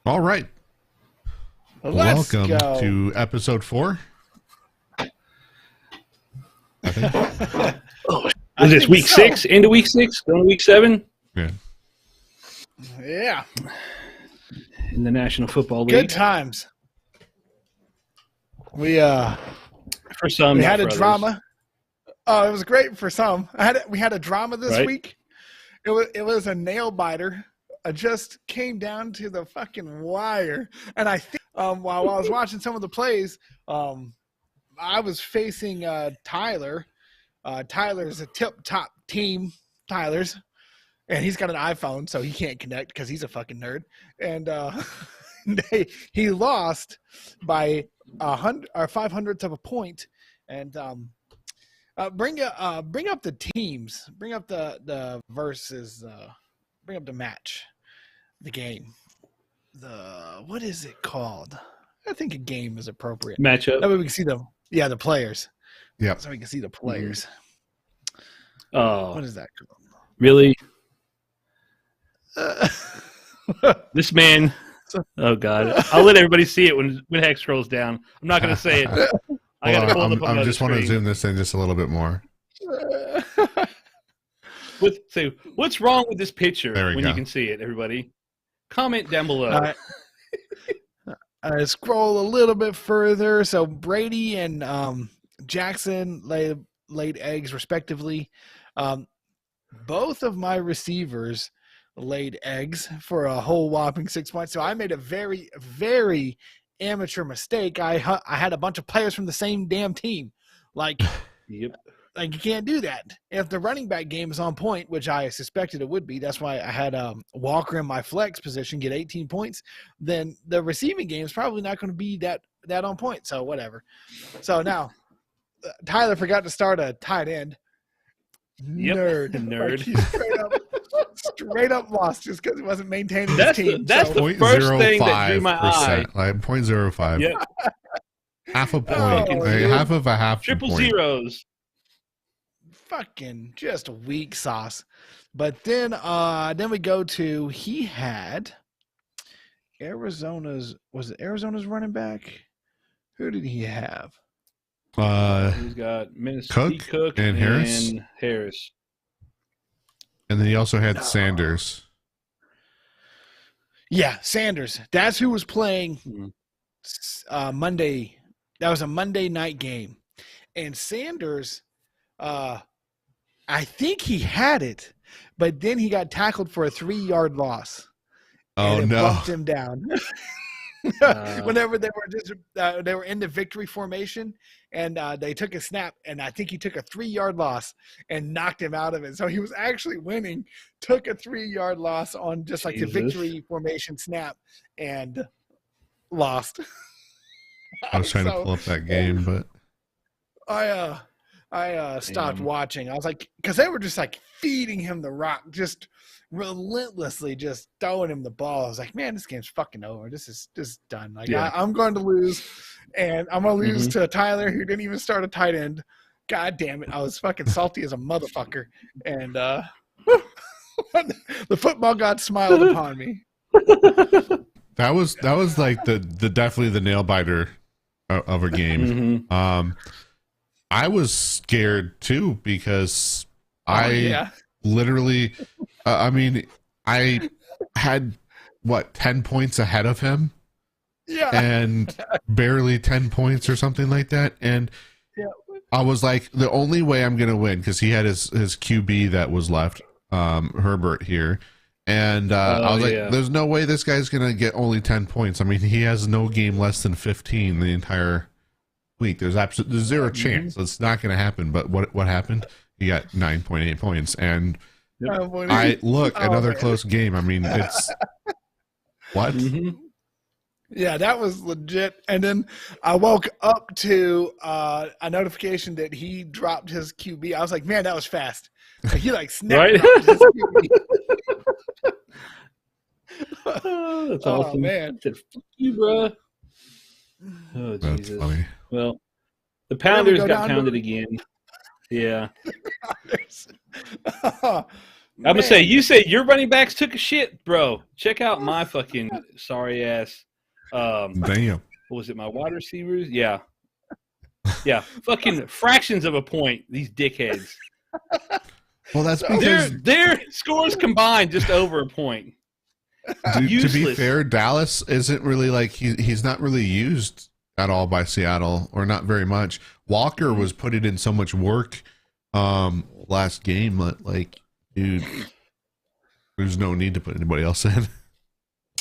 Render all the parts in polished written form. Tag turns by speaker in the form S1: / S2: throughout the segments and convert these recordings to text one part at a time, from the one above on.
S1: All right.
S2: Let's
S1: Welcome
S2: go.
S1: to episode 4. I think.
S3: Was this week
S2: so.
S3: 6? Into week 6? Going to week 7?
S1: Yeah.
S2: Yeah.
S3: In the National Football League.
S2: Good times. We
S3: For some,
S2: we
S3: not
S2: had a
S3: for others.
S2: drama. Oh, it was great for some. We had a drama this
S3: Right.
S2: week. It was a nail biter. I just came down to the fucking wire, and I think while I was watching some of the plays, I was facing Tyler. Tyler's a tip-top team. Tyler's, and he's got an iPhone, so he can't connect because he's a fucking nerd. And he lost by 500ths of a point. And bring up the teams. Bring up the versus. Bring up the match. The game. What is it called? I think a game is appropriate.
S3: Matchup.
S2: That way we can see the players.
S1: Yep.
S2: So we can see the players.
S3: Oh,
S2: What is that called?
S3: really? This man. Oh, God. I'll let everybody see it when Hex scrolls down. I'm not going to say it. I got to pull it up on
S1: I
S3: the
S1: just want to
S3: screen.
S1: zoom this in just a little bit more.
S3: What's wrong with this picture
S1: There we
S3: when
S1: go.
S3: you can see it, everybody? Comment down below.
S2: I scroll a little bit further. So Brady and Jackson laid eggs respectively. Both of my receivers laid eggs for a whole whopping 6 points. So I made a very, very amateur mistake. I had a bunch of players from the same damn team. Like
S3: Yep.
S2: you can't do that. If the running back game is on point, which I suspected it would be, that's why I had Walker in my flex position get 18 points, then the receiving game is probably not going to be that on point. So whatever. So now Tyler forgot to start a tight end.
S3: Yep.
S2: Nerd.
S3: Nerd.
S2: Like he straight up lost just because he wasn't maintaining
S3: That's
S2: his
S3: the-
S2: team.
S3: that's
S2: So-
S3: the first thing that drew my eye.
S1: 0.05%, like 0.05.
S3: Yep.
S1: Half a point.
S2: Oh,
S1: like,
S2: dude.
S1: half of a half
S3: Triple
S1: point.
S3: zeros.
S2: fucking just weak sauce. But then we go to he had Arizona's running back? Who did he have?
S3: He's got Minnesota Cook
S1: and Harris?
S3: Harris.
S1: And then he also had Sanders.
S2: Yeah, Sanders. That's who was playing Monday. That was a Monday night game. And Sanders, I think he had it, but then he got tackled for a 3-yard loss.
S1: Oh,
S2: and it
S1: no.
S2: bumped him down. Whenever they were in the victory formation, and they took a snap, and I think he took a 3-yard loss and knocked him out of it. So he was actually winning, took a 3-yard loss on just like
S3: Jesus.
S2: the victory formation snap, and lost.
S1: I was trying to pull up that game, but
S2: I stopped
S3: Damn.
S2: watching. I was like, because they were just like feeding him the rock, just relentlessly just throwing him the ball. I was like, man, this game's fucking over. This is just done. Like,
S3: Yeah.
S2: I'm going to lose, and I'm going to lose to Tyler, who didn't even start a tight end. God damn it. I was fucking salty as a motherfucker. And the football god smiled upon me.
S1: that was like the definitely the nail biter of a game.
S3: Mhm.
S1: I was scared too because
S2: Yeah.
S1: literally, I mean, I had 10 points ahead of him
S2: Yeah.
S1: and barely 10 points or something like that. And
S2: Yeah.
S1: I was like, the only way I'm going to win, because he had his QB that was left, Herbert here. And I was like,
S3: yeah.
S1: there's no way this guy's going to get only 10 points. I mean, he has no game less than 15 the entire week. There's zero chance. It's not going to happen. But what happened? He got 9.8 points. And another
S2: man.
S1: close game. I mean, it's what?
S3: Mhm.
S2: Yeah, that was legit. And then I woke up to a notification that he dropped his QB. I was like, man, that was fast. Like, he like snapped
S3: Right?
S2: dropped his QB.
S3: Oh, that's
S2: Oh,
S3: awesome.
S2: man.
S3: Said, fuck you, bro. Oh,
S1: That's
S3: Jesus.
S1: funny.
S3: Well, the Pounders
S2: go
S3: got
S2: down to-
S3: pounded again. Yeah. I'm gonna say, you say your running backs took a shit, bro. Check out my fucking sorry ass.
S1: Damn.
S3: What was it? My wide receivers? Yeah. Fucking fractions of a point. These dickheads.
S1: Well, that's because
S3: their scores combined just over a point.
S1: to be fair, Dallas isn't really like he's not really used at all by Seattle, or not very much. Walker was putting in so much work last game that, like, dude, there's no need to put anybody else in.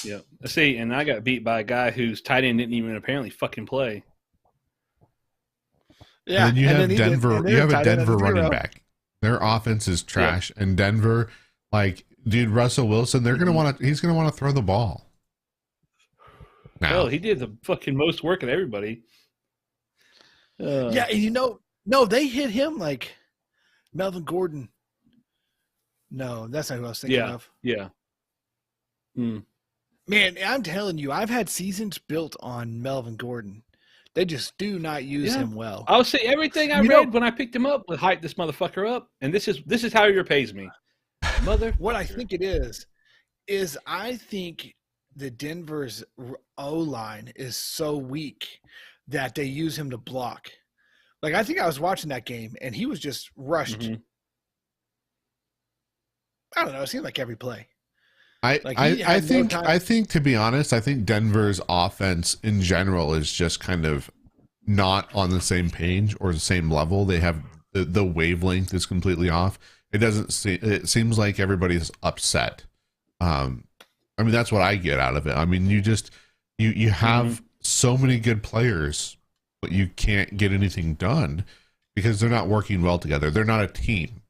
S3: Yeah. See, and I got beat by a guy whose tight end didn't even apparently fucking play.
S2: Yeah.
S1: And then you have Denver. You have a Denver running back. Their offense is trash, and Denver, like, dude, Russell Wilson, they're gonna want to. He's gonna want to throw the ball. Now.
S3: Well, he did the fucking most work of everybody.
S2: Yeah, and no, they hit him like Melvin Gordon. No, that's not who I was thinking of.
S3: Yeah.
S2: Man, I'm telling you, I've had seasons built on Melvin Gordon. They just do not use him well.
S3: I'll say everything I read when I picked him up would hype this motherfucker up, and this is how he repays me.
S2: What I think it is I think the Denver's O-line is so weak that they use him to block. Like, I think I was watching that game, and he was just rushed.
S3: Mm-hmm.
S2: I don't know. It seemed like every play.
S1: I think to be honest, I think Denver's offense in general is just kind of not on the same page or the same level. They have the wavelength is completely off. It seems like everybody's upset. I mean, that's what I get out of it. I mean, you have so many good players, but you can't get anything done because they're not working well together. They're not a team.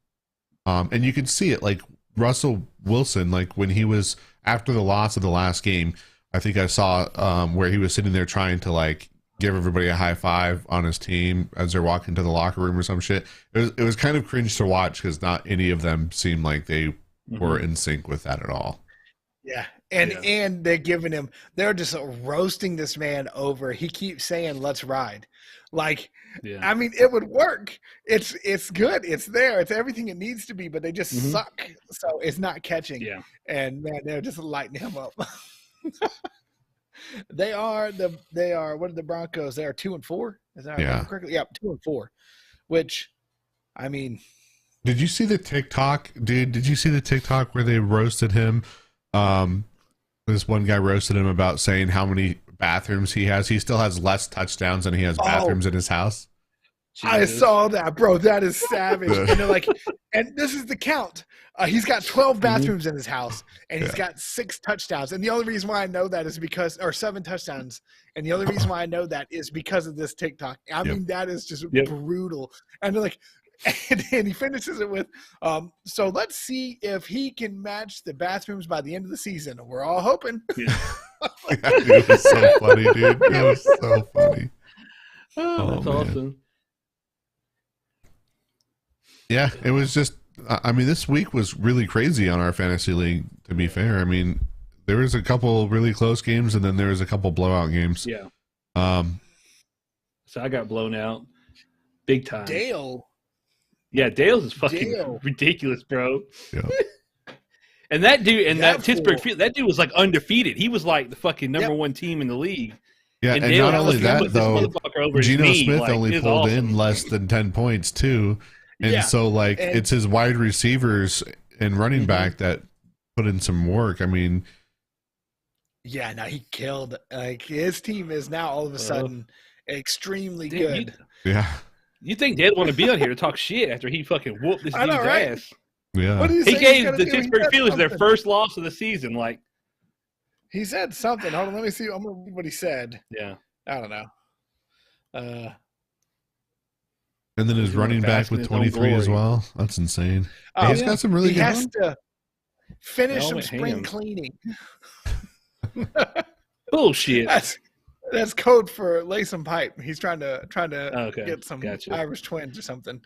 S1: And you can see it, like Russell Wilson, like when he was after the loss of the last game, I think I saw where he was sitting there trying to like give everybody a high five on his team as they're walking to the locker room or some shit. It was kind of cringe to watch because not any of them seemed like they were in sync with that at all.
S2: Yeah. And they're giving him, they're just roasting this man over. He keeps saying, "Let's ride." Like, I mean, it would work. It's good. It's there. It's everything it needs to be, but they just suck. So it's not catching.
S3: Yeah.
S2: And man, they're just lighting him up. They are what are the Broncos? They are 2-4. Is that right? Correctly? Yeah, 2-4. Which, I mean,
S1: did you see the TikTok, dude? Did you see the TikTok where they roasted him? This one guy roasted him about saying how many bathrooms he has. He still has less touchdowns than he has bathrooms in his house.
S2: Jesus. I saw that, bro. That is savage. And they're like, and this is the count. He's got 12 bathrooms in his house, and he's got 6 touchdowns. And the only reason why I know that is because, or 7 touchdowns. And the only reason why I know that is because of this TikTok. I mean, that is just brutal. And they're like, and he finishes it with, so let's see if he can match the bathrooms by the end of the season. We're all hoping.
S1: Yeah. It was so funny, dude. It was so funny.
S3: That's awesome.
S1: Yeah, it was just, I mean, this week was really crazy on our fantasy league, to be fair. I mean, there was a couple really close games, and then there was a couple blowout games.
S3: Yeah. So I got blown out big time.
S2: Dale.
S3: Yeah, Dale's is fucking ridiculous, bro.
S1: Yeah.
S3: And that dude, that Pittsburgh field, that dude was like undefeated. He was like the fucking number one team in the league.
S1: Yeah, and not only that, though, Geno Smith only pulled in less than 10 points, too. And so, like, it's his wide receivers and running back that put in some work. I mean,
S2: yeah, no, he killed. Like, his team is now all of a sudden extremely good.
S3: You think Dad want to be on here to talk shit after he fucking whooped this dude's ass?
S1: Yeah.
S3: He gave the Pittsburgh Steelers their first loss of the season. Like,
S2: he said something. Hold on, let me see. I'm gonna read what he said.
S3: Yeah.
S2: I don't know.
S1: And then his running back with 23 as well. That's insane. He's got some really good.
S2: He has to finish some spring cleaning.
S3: Bullshit.
S2: That's code for lay some pipe. He's trying to get some Irish twins or something.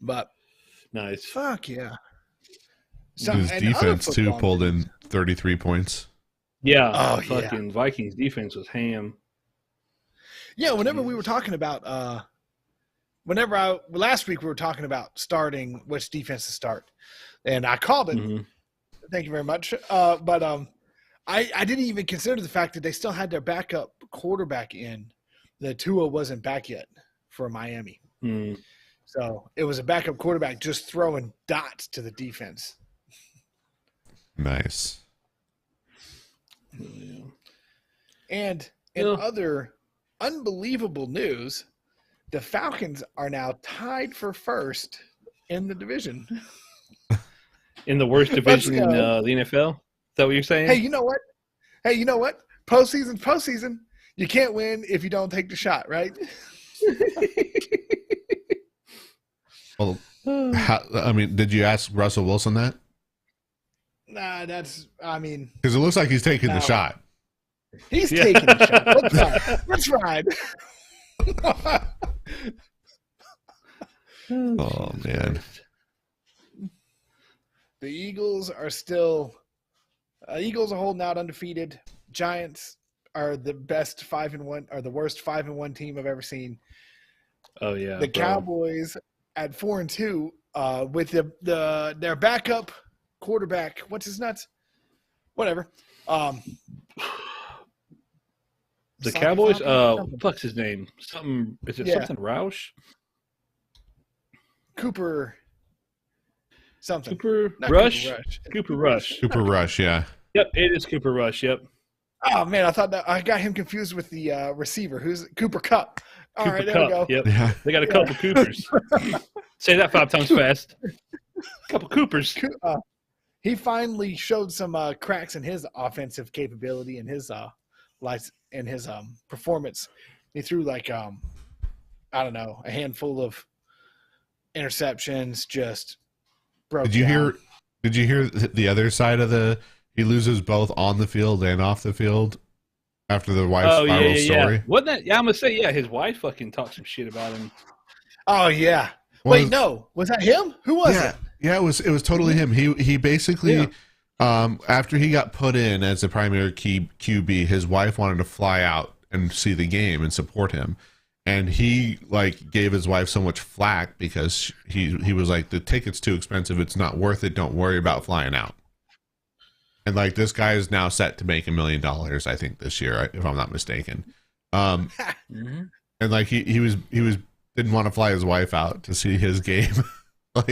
S2: But
S3: nice.
S2: Fuck yeah.
S1: His defense too pulled in 33 points.
S3: Yeah. Vikings defense was ham.
S2: Yeah, whenever we were talking about last week we were talking about starting which defense to start, and I called it.
S3: Mhm.
S2: Thank you very much. But I didn't even consider the fact that they still had their backup quarterback in. The Tua wasn't back yet for Miami.
S3: Mm.
S2: So it was a backup quarterback just throwing dots to the defense.
S1: Nice.
S2: And in other unbelievable news, the Falcons are now tied for first in the division.
S3: In the worst division in the NFL? Is that what you're saying?
S2: Hey, you know what? Postseason's postseason. You can't win if you don't take the shot, right?
S1: Well, did you ask Russell Wilson that?
S2: Nah, because
S1: it looks like he's taking the shot.
S2: He's taking the shot. Let's ride.
S1: Oh, man.
S2: The Eagles are still Eagles are holding out undefeated. Giants are the best 5-1 or the worst 5-1 team I've ever seen.
S3: Oh yeah.
S2: The Cowboys at 4-2 with their backup quarterback. What's his nuts? Whatever.
S3: The Cowboys. What's his name? Something. Is it something Roush?
S2: Cooper. Something.
S3: Cooper Rush. Cooper Rush.
S1: Cooper Rush. Yeah.
S3: Yep, it is Cooper Rush. Yep.
S2: Oh man, I thought that I got him confused with the receiver. Who's Cooper Kupp? All
S3: Cooper
S2: right, there
S3: Kupp.
S2: we go.
S3: Yep.
S1: Yeah.
S3: They got a couple Coopers. Say that 5 times fast. Couple Coopers.
S2: He finally showed some cracks in his offensive capability and his performance. He threw a handful of interceptions. Just broke.
S1: Did you hear the other side of he loses both on the field and off the field after the wife's viral story?
S3: Yeah. Wasn't that? Yeah, I'm gonna say his wife fucking talked some shit about him.
S2: Oh yeah. Wait, no, was that him? Who was it?
S1: Yeah, it was totally him. He basically after he got put in as the primary QB, his wife wanted to fly out and see the game and support him. And he gave his wife so much flack because he was like, the ticket's too expensive, it's not worth it, don't worry about flying out. And this guy is now set to make $1 million, I think, this year, if I'm not mistaken. And he was didn't want to fly his wife out to see his game. What?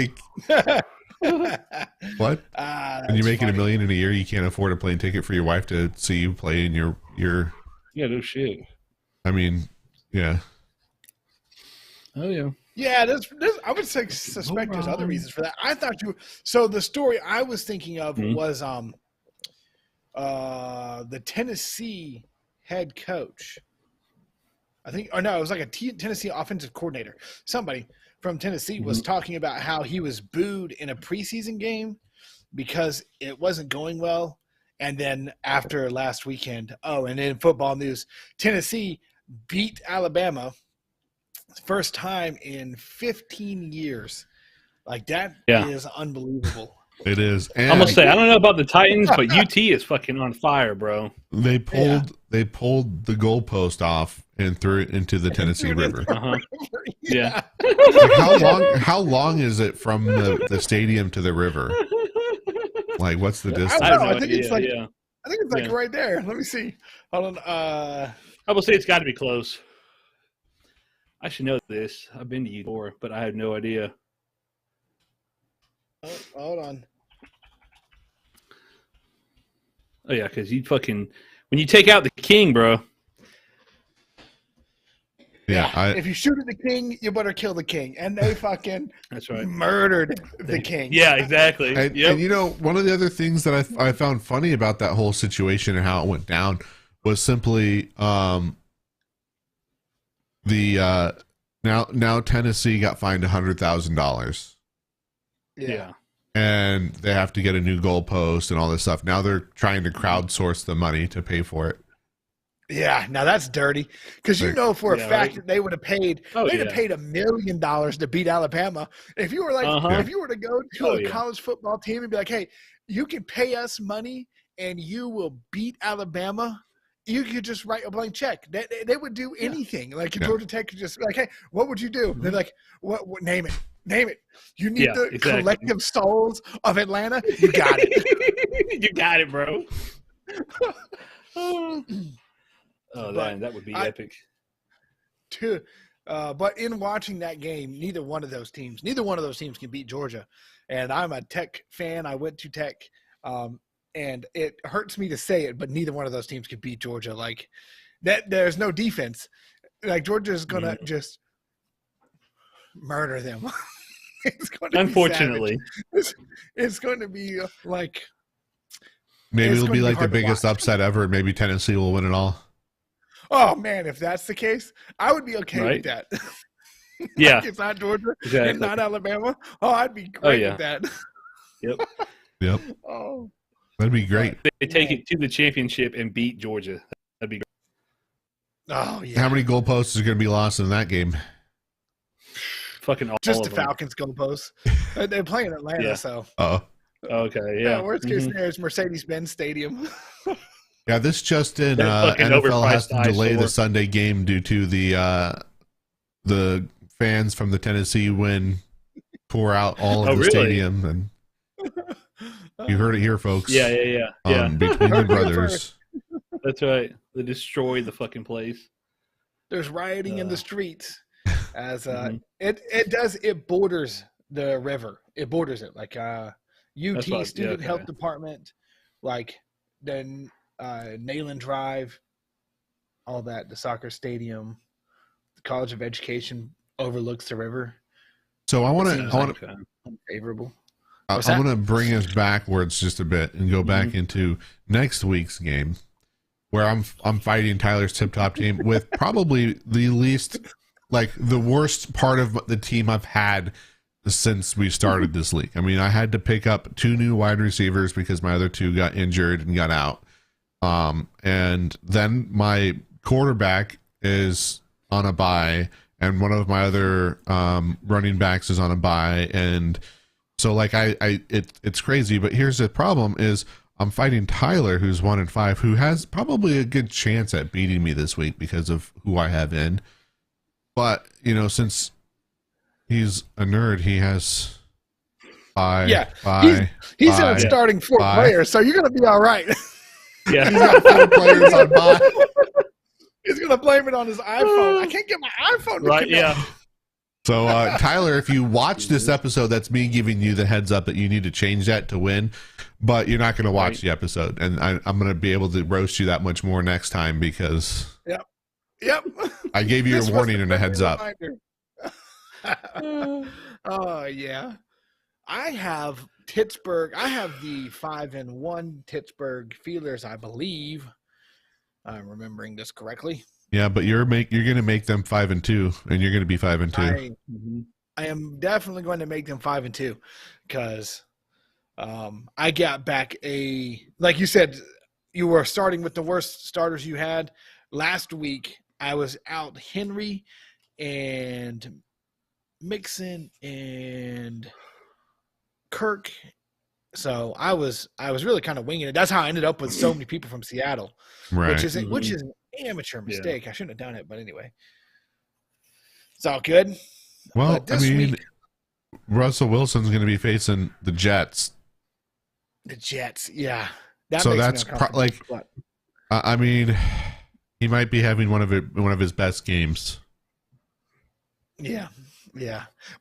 S1: When you're making $1 million in a year, you can't afford a plane ticket for your wife to see you play in your.
S3: Yeah, no shit.
S1: I mean, yeah.
S3: Oh yeah.
S2: Yeah, I would suspect there's other reasons for that. I thought so the story I was thinking of was the Tennessee head coach. I think, or no, it was like a Tennessee offensive coordinator. Somebody from Tennessee was talking about how he was booed in a preseason game because it wasn't going well. And then after last weekend, and in football news, Tennessee beat Alabama first time in 15 years. That is unbelievable.
S1: It is.
S3: And I'm gonna say I don't know about the Titans, but UT is fucking on fire, bro.
S1: They pulled the goalpost off and threw it into the Tennessee River.
S3: Yeah.
S1: How long is it from the stadium to the river? What's the distance?
S2: I think it's right there. Let me see. Hold on.
S3: I will say it's got to be close. I should know this. I've been to U before, but I have no idea.
S2: Oh, hold on.
S3: Oh yeah, because when you take out the king, bro.
S1: Yeah.
S2: If you shoot at the king, you better kill the king, and they fucking
S3: that's right
S2: murdered the king.
S3: Yeah, exactly.
S1: And one of the other things that I found funny about that whole situation and how it went down was simply now Tennessee got fined $100,000.
S3: Yeah.
S1: And they have to get a new goalpost and all this stuff. Now they're trying to crowdsource the money to pay for it.
S2: Yeah, now that's dirty. Because for a fact that they would have paid $1 million to beat Alabama. If you were if you were to go to a college football team and be like, hey, you can pay us money and you will beat Alabama you could just write a blank check. They would do anything. Like
S1: Yeah.
S2: Georgia Tech could just be like, hey, what would you do?
S3: Mhm.
S2: They're like, what? Name it. Name it. You need
S3: Yeah,
S2: the
S3: exactly.
S2: collective souls of Atlanta. You got it.
S3: You got it, bro. Oh,
S2: But
S3: man, that would be epic.
S2: But in watching that game, neither one of those teams can beat Georgia. And I'm a Tech fan. I went to Tech, and it hurts me to say it, but neither one of those teams could beat Georgia. Like that, there's no defense. Like Georgia's gonna just murder them. It's going to
S3: Unfortunately.
S2: be it's going to be like
S1: Maybe
S2: It's
S1: it'll
S2: going
S1: be
S2: to be
S1: like the
S2: hard to
S1: biggest
S2: watch.
S1: upset ever. Maybe Tennessee will win it all.
S2: oh man, if that's the case, I would be okay with that.
S3: Yeah,
S2: Like, it's not Georgia
S3: exactly.
S2: and not Alabama. Oh, I'd be great
S3: yeah.
S2: with that.
S3: Yep.
S1: Yep,
S2: Oh,
S1: that'd be great.
S3: They take it to the championship and beat Georgia. That'd be great.
S2: oh yeah.
S1: How many goalposts is going to be lost in that game?
S3: Fucking all
S2: Just
S3: of
S2: the
S3: them.
S2: Falcons goalposts. They're playing Atlanta,
S3: Yeah.
S2: so
S1: Oh,
S3: Okay, yeah.
S2: worst case
S3: Mhm.
S2: scenario is Mercedes-Benz Stadium.
S1: yeah. This just in,
S3: That fucking
S1: NFL has to
S3: overpriced
S1: delay the
S3: eyesore.
S1: Sunday game due to the fans from the Tennessee win tore out all of
S3: Oh,
S1: the
S3: really?
S1: stadium, and you heard it here, folks.
S3: Yeah, yeah, yeah.
S1: Between the
S2: Heard it here
S1: brothers.
S3: That's right. They destroyed the fucking place.
S2: There's rioting in the
S3: Uh,
S2: streets as
S3: Mhm.
S2: it borders the river. It borders it like UT
S3: That's what- yeah,
S2: Student
S3: okay.
S2: Health Department, like then Nayland Drive, all that. The soccer stadium, the College of Education overlooks the river.
S1: So I want
S2: Seems
S1: to
S3: Okay.
S2: Unfavorable.
S1: I
S2: What's
S1: want
S2: that?
S1: to bring us backwards just a bit and go back
S3: Mm-hmm.
S1: into next week's game, where I'm fighting Tyler's tip top team with probably the least, like the worst part of the team I've had since we started this league. I mean, I had to pick up 2 new wide receivers because my other 2 got injured and got out. And then my quarterback is on a bye, and one of my other running backs is on a bye, and so like it's crazy. But here's the problem: is I'm fighting Tyler, who's 1-5, who has probably a good chance at beating me this week because of who I have in. But since he's a nerd, he has bye.
S2: Yeah,
S1: bye.
S2: He's
S1: Bye.
S2: in starting 4
S1: Bye.
S2: players, so you're gonna be all right.
S3: Yeah.
S1: He's got 4 players on bye.
S2: He's gonna blame it on his iPhone. I can't get my iPhone to
S3: Right,
S2: connect.
S3: yeah.
S1: So, Tyler, if you watch this episode, that's me giving you the heads up that you need to change that to win, but you're not going to watch
S3: Right.
S1: the episode. And I'm going to be able to roast you that much more next time because
S2: Yep.
S1: I gave you
S2: This
S1: a
S2: was
S1: warning
S2: the
S1: and a heads up.
S2: reminder. Oh, yeah. I have Pittsburgh. I have the 5-1 Pittsburgh Feelers, I believe. I'm remembering this correctly.
S1: Yeah, but you're going to make them 5-2, and you're going to be 5-2.
S3: Mhm.
S2: I am definitely going to make them 5-2 because I got back like you said, you were starting with the worst starters you had. Last week, I was out Henry and Mixon and Kirk. So I was really kind of winging it. That's how I ended up with so many people from Seattle,
S1: Right.
S2: which is an amateur mistake. I shouldn't have done it, but anyway, it's all good.
S1: Well,
S2: but
S1: I
S2: this
S1: mean,
S2: week-
S1: Russell Wilson's going to be facing the Jets.
S2: The Jets, yeah. That
S1: So
S2: makes me
S1: that's
S2: uncomfortable, but-
S1: I mean, he might be having one of his best games.
S2: yeah.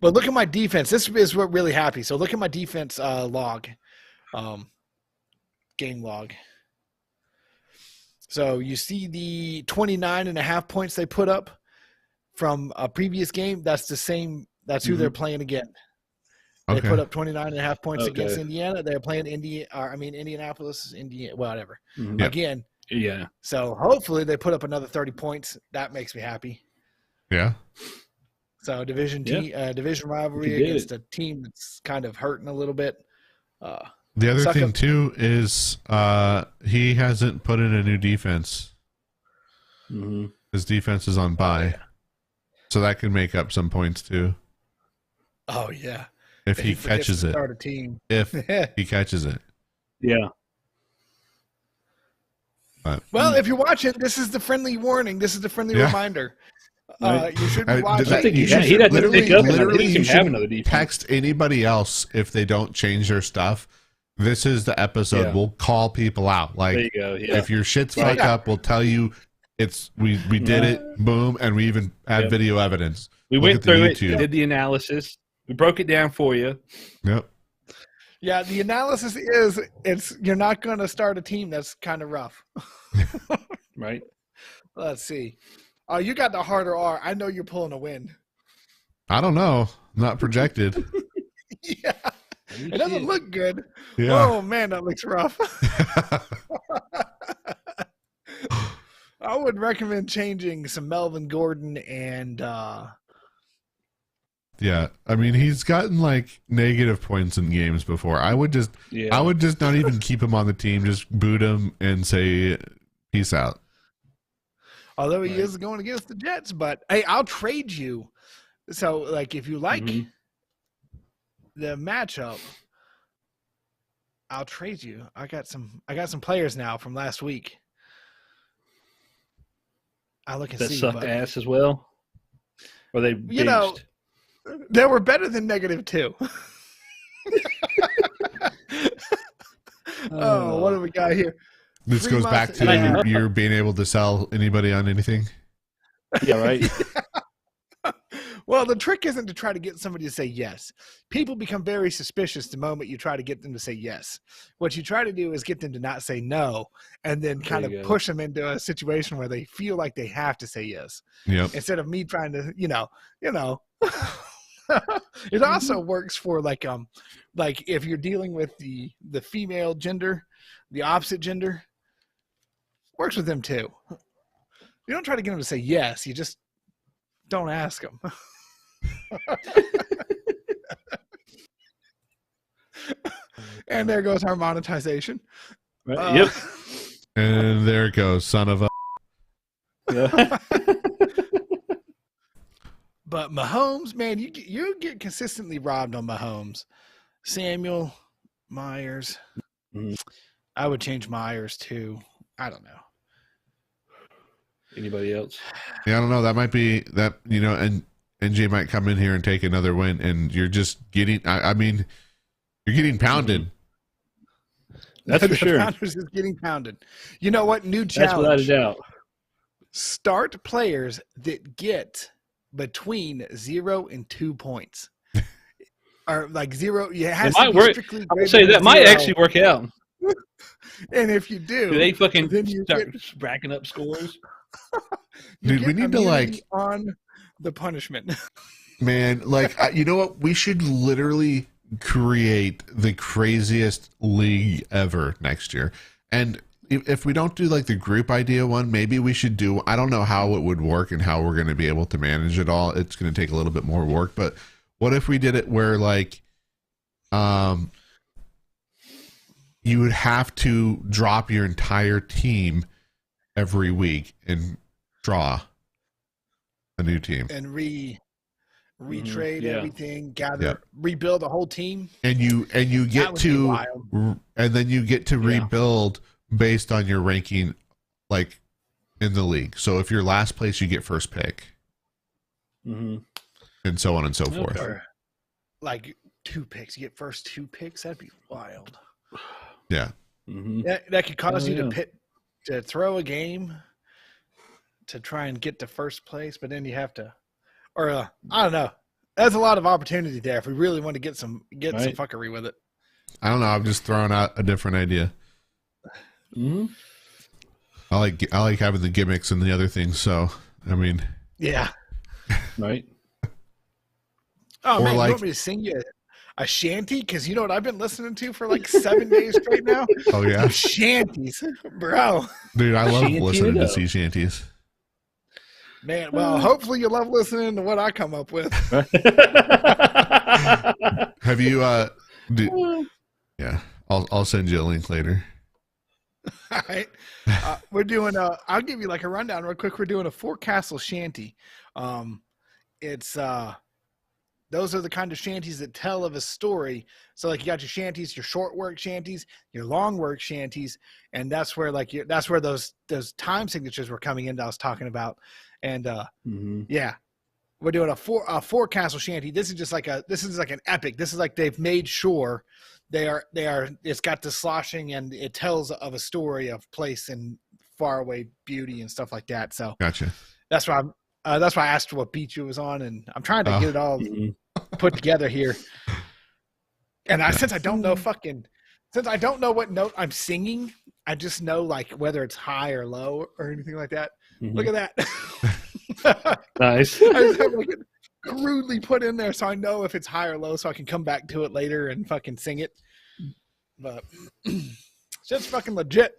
S2: But look at my defense. This is what really happy. So look at my defense log, game log. So you see the 29.5 points they put up from a previous game. That's the same. That's who they're playing again. They
S1: Okay.
S2: put up 29.5 points against
S3: Okay.
S2: Indiana. They're playing Indianapolis, whatever.
S3: Mhm.
S1: Yeah.
S2: Again.
S3: Yeah.
S2: So hopefully they put up another 30 points. That makes me happy.
S1: Yeah.
S2: So division rivalry
S3: You did
S2: against
S3: it.
S2: a team that's kind of hurting a little bit.
S1: The other
S2: Suck
S1: thing
S2: up.
S1: too is he hasn't put in a new defense.
S3: Mhm.
S1: His defense is on bye, so that can make up some points too
S2: Oh yeah,
S1: if he
S2: forgets
S1: catches
S2: to
S1: it.
S2: start a team.
S1: If he catches it,
S3: Yeah.
S2: Well, if you're watching, this is the friendly warning. This is the friendly reminder.
S3: Right.
S2: You should be
S1: I
S2: watching.
S3: think
S1: you
S3: he'd
S1: should
S3: have to pick up and I
S1: literally
S3: think
S1: you
S3: he can have
S1: should
S3: another defense.
S1: text anybody else if they don't change their stuff. This is the episode.
S3: Yeah.
S1: We'll call people out.
S3: There you
S1: Like
S3: go. Yeah.
S1: if your shit's fuck up, we'll tell you it's we did it. Boom, and we even have video evidence.
S3: We
S1: Look
S3: went
S1: at the
S3: through it,
S1: YouTube.
S3: did the analysis. We broke it down for you.
S1: Yep.
S2: Yeah, the analysis is you're not going to start a team that's kind of rough.
S3: Right.
S2: Let's see. Oh, you got the harder R. I know you're pulling a win.
S1: I don't know. Not projected.
S2: Yeah, it doesn't look good.
S1: Yeah.
S2: Oh man, that looks rough. I would recommend changing some Melvin Gordon and
S1: Yeah. I mean, he's gotten like negative points in games before. I would just not even keep him on the team. Just boot him and say peace out.
S2: although he is going against the Jets, but hey, I'll trade you. So like if you like the matchup, I'll trade you. I got some players now from last week. I'll look and
S3: That
S2: see.
S3: sucked
S2: but,
S3: ass as well. Or they
S2: you know, they were better than -2. Oh, what do we got here?
S1: This
S2: 3
S1: goes
S2: months
S1: back
S2: and a half.
S1: to you're being able to sell anybody on anything.
S3: Yeah, right.
S2: Well, the trick isn't to try to get somebody to say yes. People become very suspicious the moment you try to get them to say yes. What you try to do is get them to not say no, and then kind of
S3: you go.
S2: push them into a situation where they feel like they have to say yes.
S1: Yep.
S2: Instead of me trying to, It also works for like if you're dealing with the female gender, the opposite gender, works with them too. You don't try to get them to say yes. You just don't ask them. And there goes our monetization.
S3: Right. Yep.
S1: And there it goes, son of a.
S3: Yeah.
S2: But Mahomes, man, you get consistently robbed on Mahomes. Samuel, Myers.
S3: Mhm.
S2: I would change Myers too. I don't know.
S3: Anybody else?
S1: Yeah, I don't know. That might be that, and NJ might come in here and take another win, and you're just getting. I mean, you're getting pounded.
S3: That's for
S2: The
S3: sure.
S2: Founders is getting pounded. You know what? New
S3: That's without a
S2: challenge.
S3: doubt.
S2: Start players that get between 0 and 2 points. Or like 0. It has
S3: It might
S2: to be
S3: work.
S2: strictly
S3: I would
S2: greater
S3: say
S2: than
S3: that might
S2: 0.
S3: actually work out.
S2: And if you do,
S3: Do they fucking
S2: then you
S3: start racking up scores?
S2: you
S1: Dude,
S2: get
S1: we need to,
S2: immunity on the punishment.
S1: Man, like, you know what? We should literally create the craziest league ever next year. And if we don't do like the group idea one, maybe we should do, I don't know how it would work and how we're going to be able to manage it all. It's going to take a little bit more work, but what if we did it where like, you would have to drop your entire team every week and draw a new team.
S2: And retrade
S3: yeah.
S2: everything, gather,
S1: Yep.
S2: rebuild a whole team.
S1: And you
S2: That
S1: get
S2: would be
S1: to
S2: wild.
S1: and then you get to
S2: Yeah.
S1: rebuild based on your ranking, like in the league. So if you're last place, you get first pick,
S3: Mm-hmm.
S1: and so on and so
S3: Okay.
S1: forth.
S2: Or like 2 picks. You get first 2 picks. That'd be wild.
S1: Yeah,
S3: Mm-hmm.
S2: That could cause
S3: Oh,
S2: you
S3: yeah.
S2: to throw a game to try and get to first place, but then you have to, or I don't know. There's a lot of opportunity there if we really want to get some
S3: Right.
S2: fuckery with it.
S1: I don't know. I'm just throwing out a different idea.
S3: Mm-hmm.
S1: I like having the gimmicks and the other things. So I mean,
S2: Yeah.
S3: Right.
S2: Oh
S1: Or
S2: man,
S1: like-
S2: you want me to sing you a shanty? Because you know what I've been listening to for like 7 days straight now?
S1: oh yeah,
S2: Shanties, bro.
S1: dude, I love
S3: Shanty
S1: listening
S3: it
S1: to
S3: up.
S1: sea shanties.
S2: Man, well, hopefully you love listening to what I come up with.
S1: Have you? Yeah, I'll send you a link later.
S2: All right. We're doing I'll give you like a rundown real quick. We're doing a 4 castle shanty. It's those are the kind of shanties that tell of a story. So like you got your shanties, your short work shanties, your long work shanties, and that's where like that's where those time signatures were coming in that I was talking about. And yeah, we're doing a four castle shanty. This is like an epic. This is like they've made sure they are it's got the sloshing and it tells of a story of place and faraway beauty and stuff like that. So
S1: gotcha.
S2: That's why I asked what beach it was on, and I'm trying to get it all put together here. And since I don't know what note I'm singing, I just know like whether it's high or low or anything like that. Look at that.
S3: Nice.
S2: I just have like it crudely put in there so I know if it's high or low, so I can come back to it later and fucking sing it. But it's just fucking legit.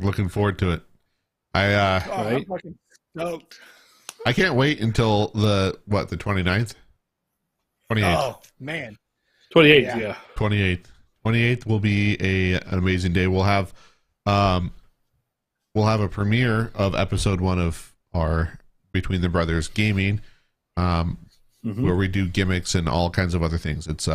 S1: Looking forward to it.
S2: I'm fucking stoked.
S1: I can't wait until the 29th? 28th.
S2: Oh man.
S3: 28th, yeah.
S1: 28th will be an amazing day. We'll have a premiere of episode 1 of our Between the Brothers Gaming, where we do gimmicks and all kinds of other things. It's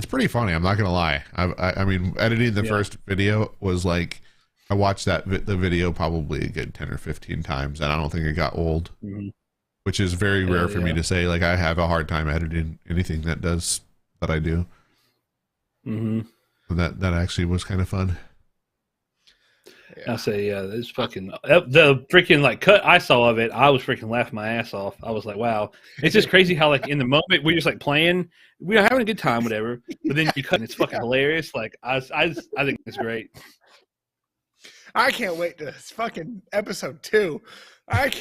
S1: pretty funny. I'm not gonna lie. I mean, editing the first video was like, I watched the video probably a good 10 or 15 times, and I don't think it got old, which is very rare for me to say. Like, I have a hard time editing anything that I do. That actually was kind of fun.
S3: I say, it's fucking the freaking like cut I saw of it. I was freaking laughing my ass off. I was like, wow, it's just crazy how like in the moment we're just like playing, we're having a good time, whatever. But then you cut, and it's fucking hilarious. Like I think it's great.
S2: I can't wait to fucking episode 2. I'm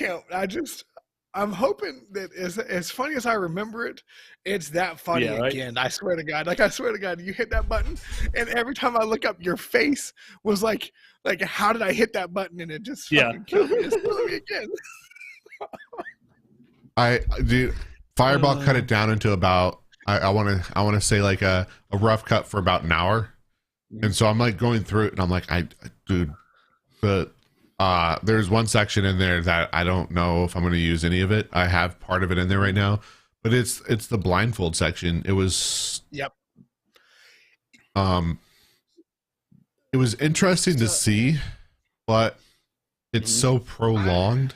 S2: hoping that as funny as I remember it, it's that funny again. I swear to God. Like, I swear to God, you hit that button, and every time I look up, your face was like how did I hit that button? And it just fucking killed me. It's killing me again.
S1: Fireball cut it down into about, I want to say like a rough cut for about an hour. And so I'm like going through it, and I'm like, there's one section in there that I don't know if I'm going to use any of it. I have part of it in there right now, but it's the blindfold section. It was it was interesting to see, but it's so prolonged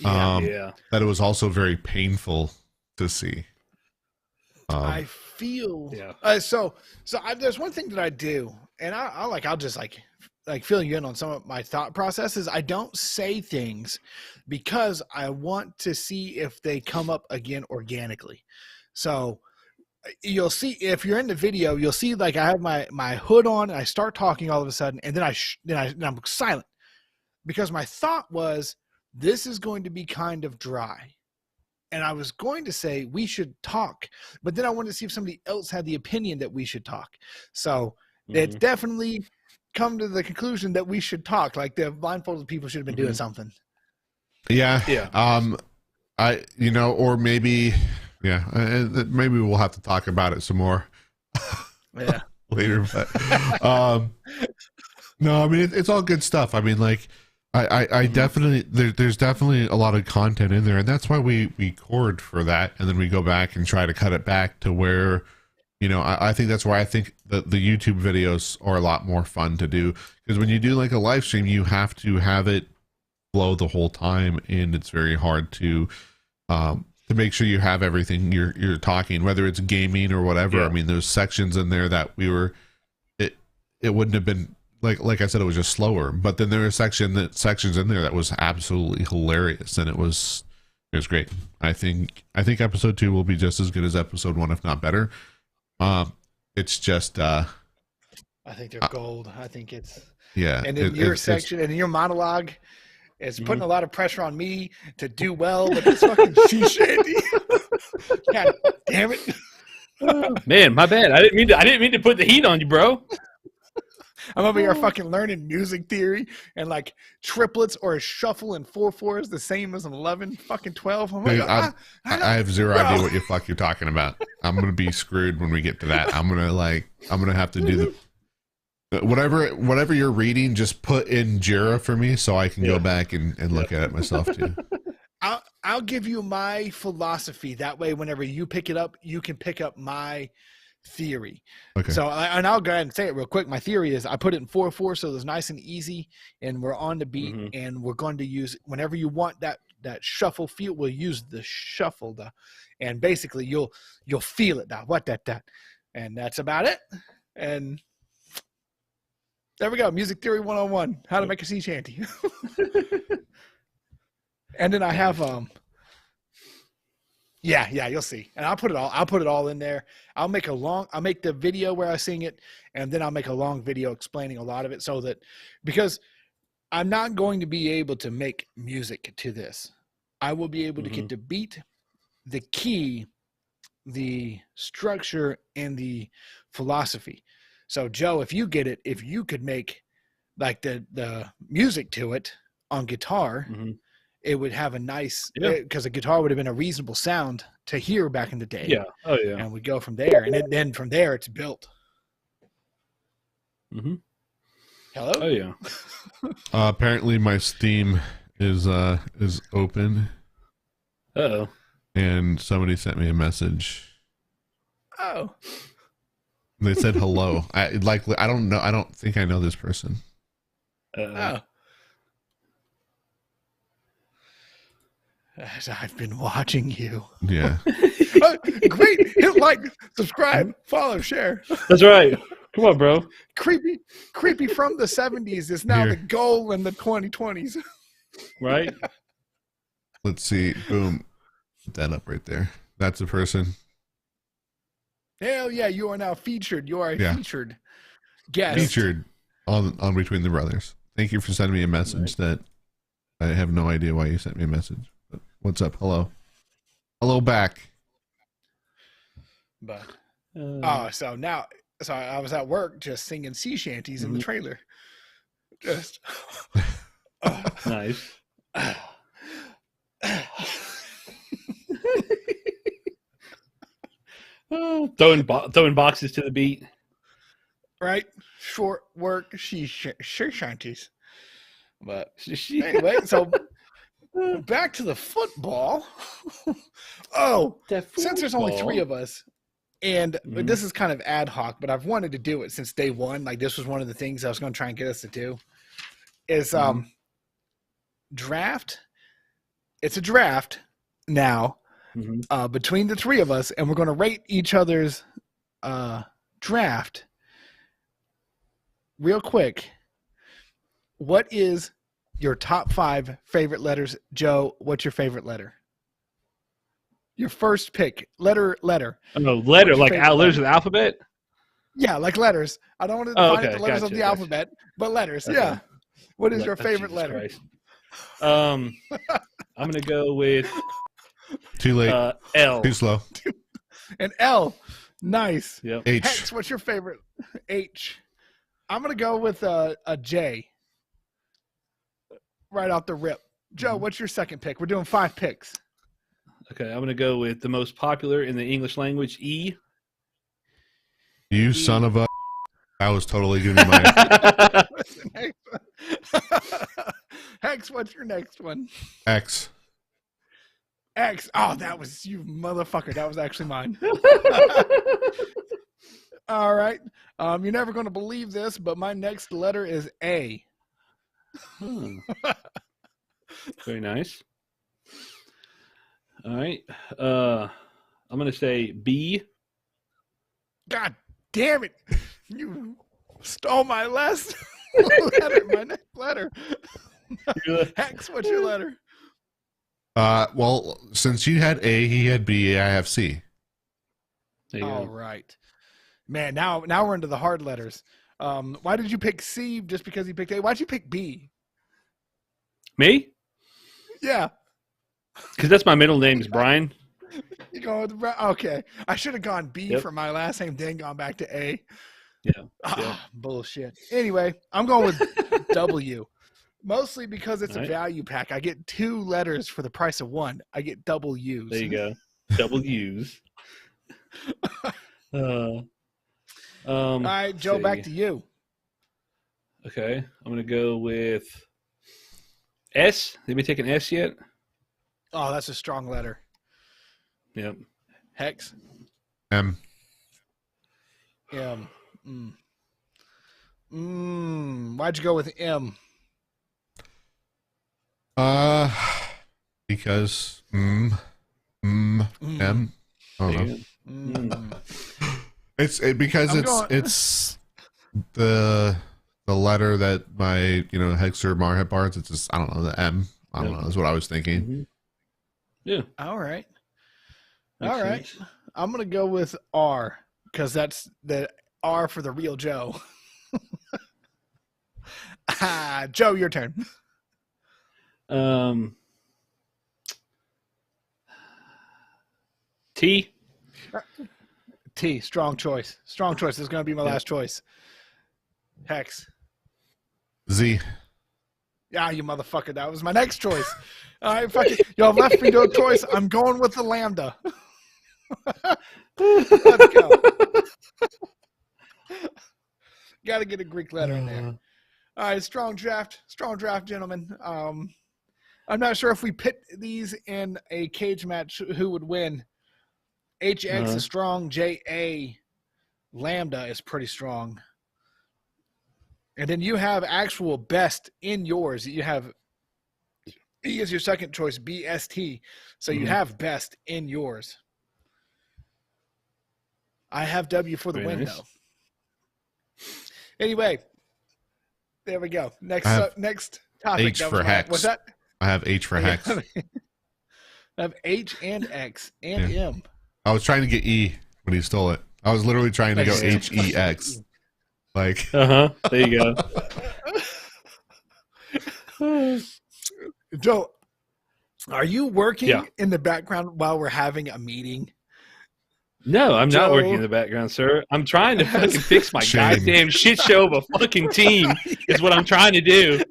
S1: that it was also very painful to see.
S2: I feel so there's one thing that I do, and I'll just fill you in on some of my thought processes. I don't say things because I want to see if they come up again organically. So you'll see, if you're in the video, you'll see like I have my hood on and I start talking all of a sudden, and then I'm silent because my thought was this is going to be kind of dry. And I was going to say we should talk, but then I wanted to see if somebody else had the opinion that we should talk. So it's definitely come to the conclusion that we should talk. Like, the blindfolded people should have been doing something.
S1: Yeah. Or maybe we'll have to talk about it some more. Later. But no, I mean, it's all good stuff. I mean, like, I definitely, there's definitely a lot of content in there, and that's why we record for that, and then we go back and try to cut it back to where, I think that's why I think the YouTube videos are a lot more fun to do, because when you do like a live stream, you have to have it flow the whole time, and it's very hard to make sure you have everything you're talking, whether it's gaming or whatever. I mean, there's sections in there that it wouldn't have been like I said, it was just slower, but then there were sections in there that was absolutely hilarious, and it was great. I think episode 2 will be just as good as episode 1, if not better. It's just
S2: I think they're gold. I think it's and in your section and in your monologue, it's putting a lot of pressure on me to do well with this fucking shanty. God damn it.
S3: Man, my bad. I didn't mean to put the heat on you, bro.
S2: I'm over here fucking learning music theory and like triplets or a shuffle in 4/4 is the same as an 11, fucking 12. I'm like,
S1: I have zero idea what the fuck you're talking about. I'm gonna be screwed when we get to that. I'm gonna have to do whatever you're reading. Just put in Jira for me so I can go back and look at it myself too.
S2: I'll give you my philosophy. That way, whenever you pick it up, you can pick up my theory.
S1: Okay.
S2: So, and I'll go ahead and say it real quick. My theory is I put it in 4/4, so it's nice and easy, and we're on the beat.
S3: Mhm.
S2: And we're going to use whenever you want that shuffle feel. We'll use the shuffle, and basically you'll feel it. What that, and that's about it. And there we go. Music theory 101: how to make a sea shanty. And then I have yeah, you'll see. And I'll put it all in there. I'll make the video where I sing it, and then I'll make a long video explaining a lot of it, so that, because I'm not going to be able to make music to this. I will be able to get the beat, the key, the structure, and the philosophy. So Joe, if you get it, if you could make like the music to it on guitar, it would have a nice, because a guitar would have been a reasonable sound to hear back in the day.
S3: Yeah. Oh yeah.
S2: And we go from there, and then from there it's built.
S3: Mm-hmm.
S2: Hello.
S3: Oh yeah.
S1: Apparently my Steam is open,
S3: Uh-oh.
S1: and somebody sent me a message.
S2: Oh.
S1: They said hello. I don't know. I don't think I know this person.
S2: Oh. As I've been watching you.
S1: Yeah.
S2: Great. Hit like, subscribe, follow, share.
S3: That's right. Come on, bro.
S2: Creepy from the 70s is now
S1: Here.
S2: the goal in the 2020s.
S3: Right?
S1: Let's see. Boom. Put that up right there. That's the person.
S2: Hell yeah, you are now featured. You are a featured guest.
S1: Featured on Between the Brothers. Thank you for sending me a message that I have no idea why you sent me a message. But what's up? Hello. Hello back.
S2: But so I was at work just singing sea shanties in the trailer. Just
S3: nice. Throwing boxes to the beat.
S2: Right? Short work, sea shanties. But anyway, so back to the football. Since there's only 3 of us, and this is kind of ad hoc, but I've wanted to do it since day one. Like, this was one of the things I was going to try and get us to do. Is draft. It's a draft now between the 3 of us, and we're going to rate each other's draft. Real quick, what is your top 5 favorite letters? Joe, what's your favorite letter? Your first pick. Letter.
S3: Oh, letter, like letters of the alphabet?
S2: Yeah, like letters. I don't want to define it the letters of the alphabet, but letters. Okay. Yeah. What is your favorite letter?
S3: Christ. I'm going to go with
S1: Too late.
S3: L.
S1: Too slow.
S2: An L. Nice.
S3: Yep.
S1: H.
S2: Hex, what's your favorite? H. I'm going to go with a J. Right off the rip. Joe, what's your second pick? We're doing 5 picks.
S3: Okay, I'm going to go with the most popular in the English language, E.
S1: You son of a... I was totally going to be mine.
S2: Hex, what's your next one?
S1: X.
S2: X. Oh, that was you, motherfucker. That was actually mine. All right. You're never going to believe this, but my next letter is A.
S3: Very nice. All right. I'm going to say B.
S2: God damn it. You stole my last letter, my next letter. Hex, what's your letter?
S1: Well, since you had A, he had B, I have C.
S2: All right. Man, now we're into the hard letters. Why did you pick C just because he picked A? Why'd you pick B?
S3: Me?
S2: Yeah.
S3: Because that's my middle name is Brian.
S2: You go with okay. I should have gone B for my last name, then gone back to A.
S3: Yeah.
S2: Bullshit. Anyway, I'm going with W. Mostly because it's a value pack. I get 2 letters for the price of 1. I get double U's.
S3: There you go. Double U's. All
S2: right, Joe, back to you.
S3: Okay. I'm going to go with S. Did we take an S yet?
S2: Oh, that's a strong letter.
S3: Yep.
S2: Hex.
S1: M.
S2: M. Why'd you go with M?
S1: Because M. I don't know. Because it's the letter that my Hexer Marhead parts. It's just I don't know the M. I don't know. That's what I was thinking.
S3: Mm-hmm. Yeah.
S2: All right.
S3: Makes
S2: All right.
S3: sense.
S2: I'm gonna go with R because that's the R for the real Joe. Joe, your turn.
S3: T.
S2: T. Strong choice. Strong choice. This is gonna be my last choice. Hex.
S1: Z.
S2: Yeah, you motherfucker. That was my next choice. All right, fuck it. Y'all left me no choice. I'm going with the lambda. Let's go. Got to get a Greek letter in there. All right, strong draft, gentlemen. I'm not sure if we pit these in a cage match, who would win. HX is strong. JA Lambda is pretty strong. And then you have actual best in yours. You have E is your second choice, BST. So you have best in yours. I have W for the win, though. Anyway, there we go. Next topic.
S1: H for Hex.
S2: What's that?
S1: I have H for Hex.
S2: I have H and X and M.
S1: I was trying to get E, but he stole it. I was literally trying to go HEX. Like,
S3: there you go.
S2: Joe, are you working in the background while we're having a meeting?
S3: No, I'm
S2: Joe.
S3: not working in the background, sir. I'm trying to fucking fix my goddamn shit show of a fucking team. Is what I'm trying to do.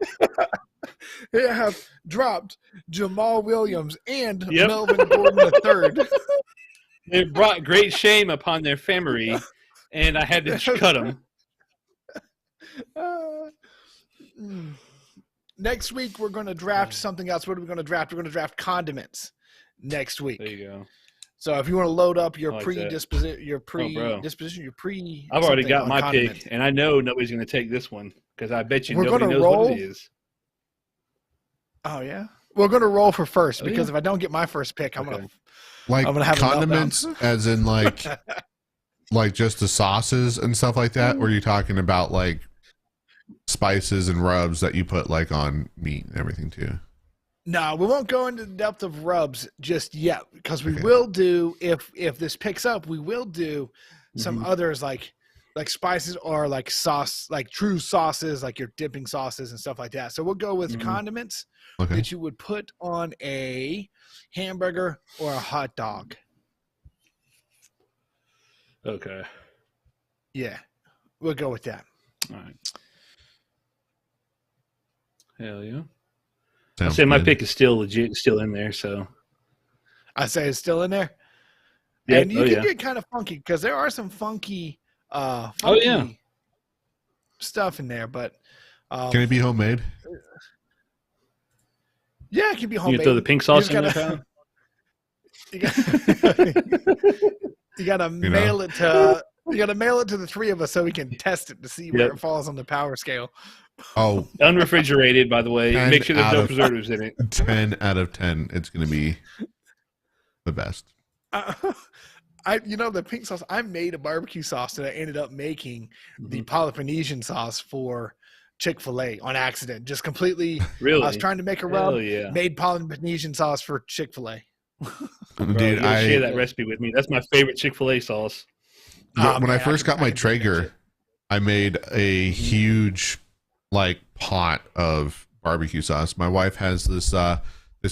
S2: They have dropped Jamal Williams and Melvin Gordon III.
S3: They brought great shame upon their family, and I had to cut them.
S2: Next week, we're going to draft something else. What are we going to draft? We're going to draft condiments next week.
S3: There you go.
S2: So if you want to load up your
S3: I've already got my pick, and I know nobody's going to take this one because I bet you nobody knows what it is.
S2: Oh yeah, we're going to roll for first because if I don't get my first pick, I'm going to have
S1: condiments, as in like just the sauces and stuff like that. Or are you talking about like spices and rubs that you put like on meat and everything too?
S2: No, we won't go into the depth of rubs just yet because we will do if this picks up, we will do some others like spices or like sauce, like true sauces, like your dipping sauces and stuff like that. So we'll go with condiments that you would put on a hamburger or a hot dog.
S3: Okay.
S2: Yeah, we'll go with that.
S3: All right. Hell yeah.
S1: Sounds
S3: I say my
S1: good.
S3: pick is still legit, still in there. So
S2: I say it's still in there.
S3: yeah,
S2: And you can get kind of funky because there are some funky stuff in there. But
S1: can it be homemade?
S2: Yeah, it can be homemade.
S3: You can throw the pink sauce in there, pal?
S2: You gotta mail it to. You gotta mail it to the three of us so we can test it to see where it falls on the power scale.
S1: Oh,
S3: unrefrigerated, by the way.
S1: 10
S3: Make sure there's no
S1: out of-
S3: preservatives in it.
S1: 10 out of 10. It's going to be the best.
S2: The pink sauce. I made a barbecue sauce that I ended up making the Peloponnesian sauce for Chick-fil-A on accident. Just completely.
S3: Really?
S2: I was trying to make a rub.
S3: Yeah.
S2: Made Peloponnesian sauce for Chick-fil-A.
S3: Bro,
S1: Dude,
S3: share that recipe with me. That's my favorite Chick-fil-A sauce.
S1: When I first got my Traeger, I made a huge pot of barbecue sauce. My wife has this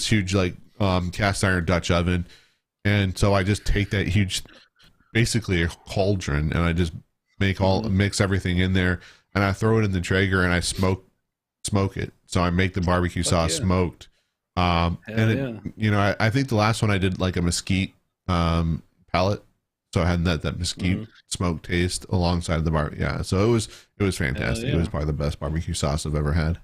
S1: huge cast iron Dutch oven, and so I just take that huge, basically a cauldron, and I just mix everything in there, and I throw it in the Traeger and I smoke it. So I make the barbecue sauce smoked. I think the last one I did like a mesquite pellet. So I had that mesquite smoke taste alongside the bar. Yeah, so it was fantastic. It was probably the best barbecue sauce I've ever had.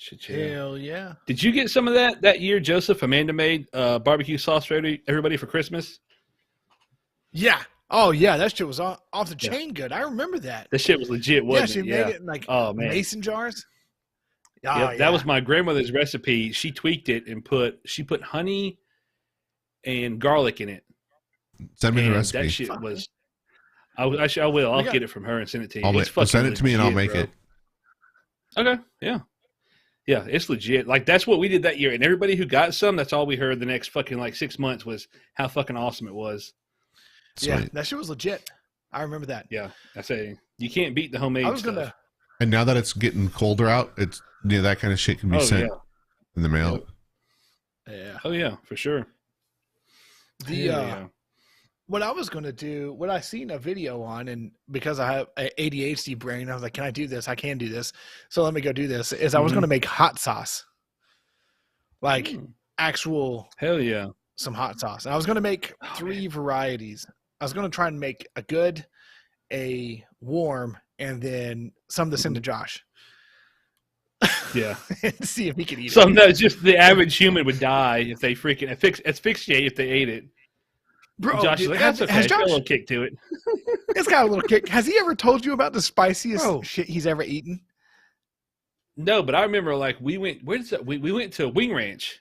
S3: Shit, yeah.
S2: Hell yeah.
S3: Did you get some of that year, Joseph? Amanda made barbecue sauce for everybody for Christmas.
S2: Yeah. Oh yeah, that shit was off the
S3: Yeah.
S2: chain good. I remember that.
S3: That shit was legit,
S2: Yeah,
S3: wasn't
S2: she
S3: it?
S2: made it in like
S3: Oh man,
S2: mason jars.
S3: yep,
S2: Oh,
S3: that was my grandmother's recipe. She tweaked it and put honey and garlic in it.
S1: Send me the
S3: And
S1: recipe.
S3: that shit was. I will. I'll get it from her and send it to you.
S1: Send it to me and I'll make
S3: bro.
S1: it.
S3: Okay. Yeah. Yeah, it's legit. Like that's what we did that year, and everybody who got some, that's all we heard the next fucking like 6 months was how fucking awesome it was.
S2: Yeah,
S1: Sweet.
S2: that shit was legit. I remember that.
S3: Yeah, I say you can't beat the homemade
S2: I was
S3: stuff.
S2: gonna.
S1: And now that it's getting colder out, it's that kind of shit can be sent in the mail.
S2: Yeah.
S3: Oh yeah, for sure.
S2: The
S3: Hell yeah.
S2: what I was gonna do, what I seen a video on, and because I have an ADHD brain, I was like, "Can I do this? I can do this." So let me go do this. Is I was gonna make hot sauce, like actual
S3: Hell yeah.
S2: some hot sauce. And I was gonna make 3 varieties. I was gonna try and make a good, a warm, and then some to send to Josh.
S3: Yeah.
S2: And see if he could eat
S3: Some
S2: it.
S3: that just the average human would die if they freaking asphyxiate if they ate it.
S2: Bro,
S3: Josh is
S2: dude,
S3: like, that's okay.
S2: has
S3: Got a
S2: Josh,
S3: little kick to it.
S2: it's got a little kick. Has he ever told you about the spiciest
S3: Bro.
S2: shit he's ever eaten?
S3: No, but I remember like we went. Where did that? We went to Wing Ranch,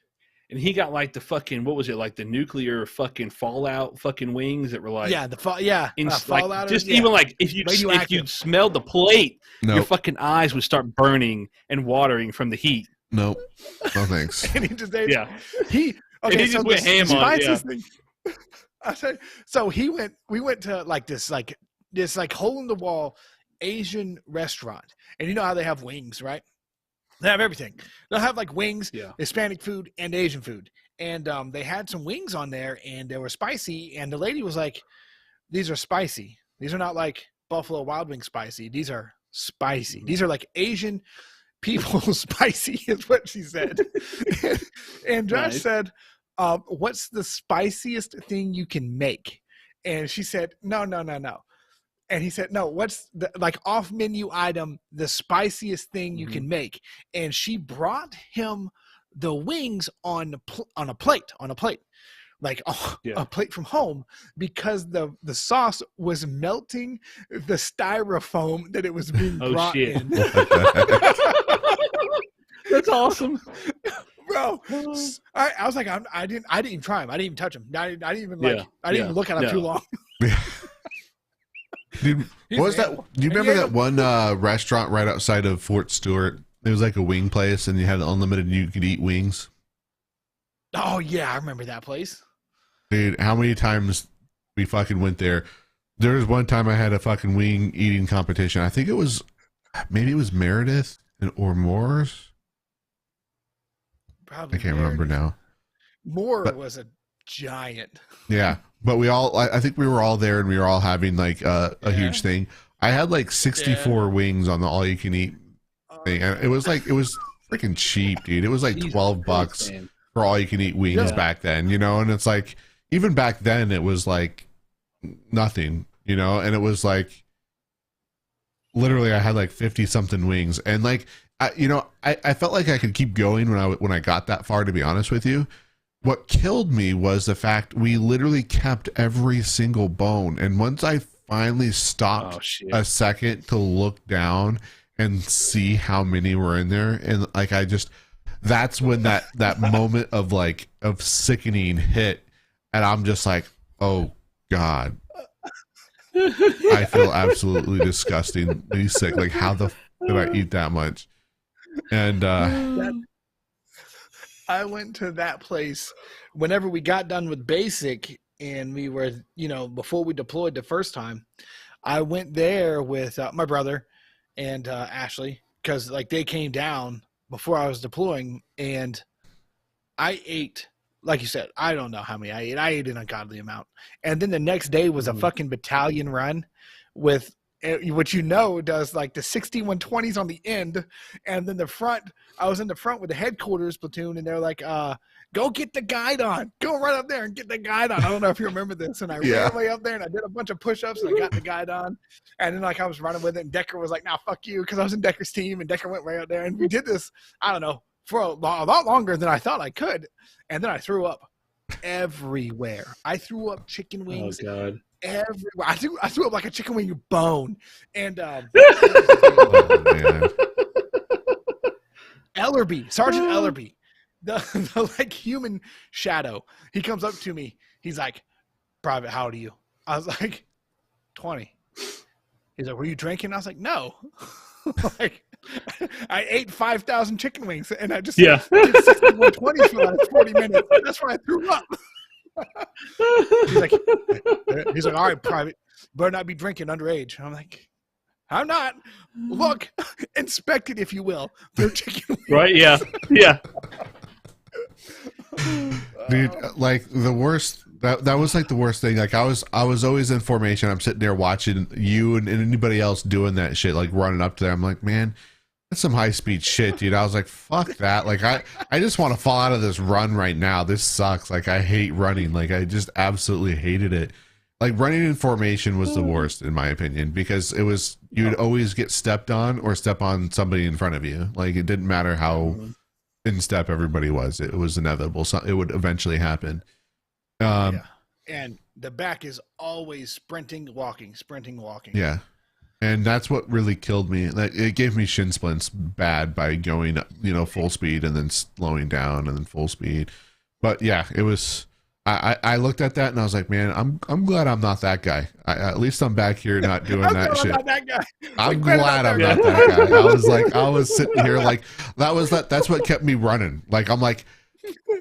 S3: and he got like the fucking what was it like the nuclear fucking fallout fucking wings that were like
S2: Yeah,
S3: like
S2: fallout.
S3: just even like if you smelled the plate, your
S1: Nope.
S3: fucking eyes would start burning and watering from the heat.
S1: Nope. No thanks.
S2: and he just ate.
S3: Yeah,
S2: He
S3: And he just went ham on it,
S2: spiciest thing. I said so. We went to like this hole in the wall Asian restaurant, and you know how they have wings, right? They have everything. They'll have like wings,
S3: Yeah.
S2: Hispanic food, and Asian food. And they had some wings on there, and they were spicy. And the lady was like, "These are spicy. These are not like Buffalo Wild Wings spicy. These are spicy. These are like Asian people spicy," is what she said. And Josh
S3: Nice.
S2: said, "What's the spiciest thing you can make?" And she said, "No. And he said, "No, what's the like off menu item, the spiciest thing you can make?" And she brought him the wings on a plate, like a plate from home, because the sauce was melting the styrofoam that it was being brought
S3: shit.
S2: in.
S3: That's awesome.
S2: Bro, I was like, I didn't even try him. I didn't even touch him. I didn't even I didn't even look at him too long.
S1: Dude, what was that? Do you remember that one restaurant right outside of Fort Stewart? It was like a wing place, and you had unlimited. You could eat wings.
S2: Oh yeah, I remember that place.
S1: Dude, how many times we fucking went there? There was one time I had a fucking wing eating competition. I think it was Meredith or Moore's.
S2: Probably
S1: I can't remember now.
S2: Moore was a giant.
S1: Yeah, but I think we were all there, and we were all having like a huge thing. I had like 64 wings on the all you can eat thing, and it was freaking cheap, dude. It was like $12
S3: man.
S1: for all you can eat wings back then, and it's like even back then it was like nothing, and it was like literally I had like 50 something wings, and like I felt like I could keep going when I got that far, to be honest with you. What killed me was the fact we literally kept every single bone, and once I finally stopped a second to look down and see how many were in there, and like that's when that moment of sickening hit, and I'm just like, oh god, I feel absolutely disgustingly sick. Like, how the did I eat that much? And
S2: I went to that place whenever we got done with basic, and we were, before we deployed the first time. I went there with my brother and Ashley, because like they came down before I was deploying, and I ate, like you said, I don't know how many I ate. I ate an ungodly amount. And then the next day was a fucking battalion run with which does like the 6120s on the end, and then the front. I was in the front with the headquarters platoon, and they're like, "Go get the guidon. Go right up there and get the guidon." I don't know if you remember this, and I ran way up there and I did a bunch of push-ups and I got the guidon, and then like I was running with it, and Decker was like, "Nah, fuck you," because I was in Decker's team, and Decker went right up there, and we did this. I don't know, for a lot longer than I thought I could, and then I threw up everywhere. I threw up chicken wings.
S3: Oh God.
S2: Everywhere. I threw up like a chicken wing bone. And Ellerby, Sergeant Ellerby, the like human shadow. He comes up to me. He's like, "Private, how old are you?" I was like, 20. He's like, "Were you drinking?" I was like, "No." Like, I ate 5,000 chicken wings and I just did 6120 for like 40 minutes. That's why I threw up. He's like, "All right, Private, better not be drinking underage." I'm like, "I'm not. Look, inspect it if you will." They're chicken wings.
S3: Right? Yeah.
S1: Dude, like the worst. That was like the worst thing. Like I was always in formation. I'm sitting there watching you and anybody else doing that shit, like running up to them. I'm like, man, that's some high speed shit, dude. I was like, fuck that. Like I just want to fall out of this run right now. This sucks. Like I hate running. Like I just absolutely hated it. Like running in formation was the worst in my opinion, because it was, you'd always get stepped on or step on somebody in front of you. Like it didn't matter how in step everybody was. It was inevitable. So it would eventually happen.
S2: And the back is always sprinting, walking.
S1: Yeah. And that's what really killed me. Like it gave me shin splints bad by going, full speed and then slowing down and then full speed. But yeah, it was, I looked at that and I was like, man, I'm glad I'm not that guy. At least I'm back here not doing that shit.
S2: I'm not that guy.
S1: I'm glad I'm not that guy. I was sitting here like, that's what kept me running. Like, I'm like,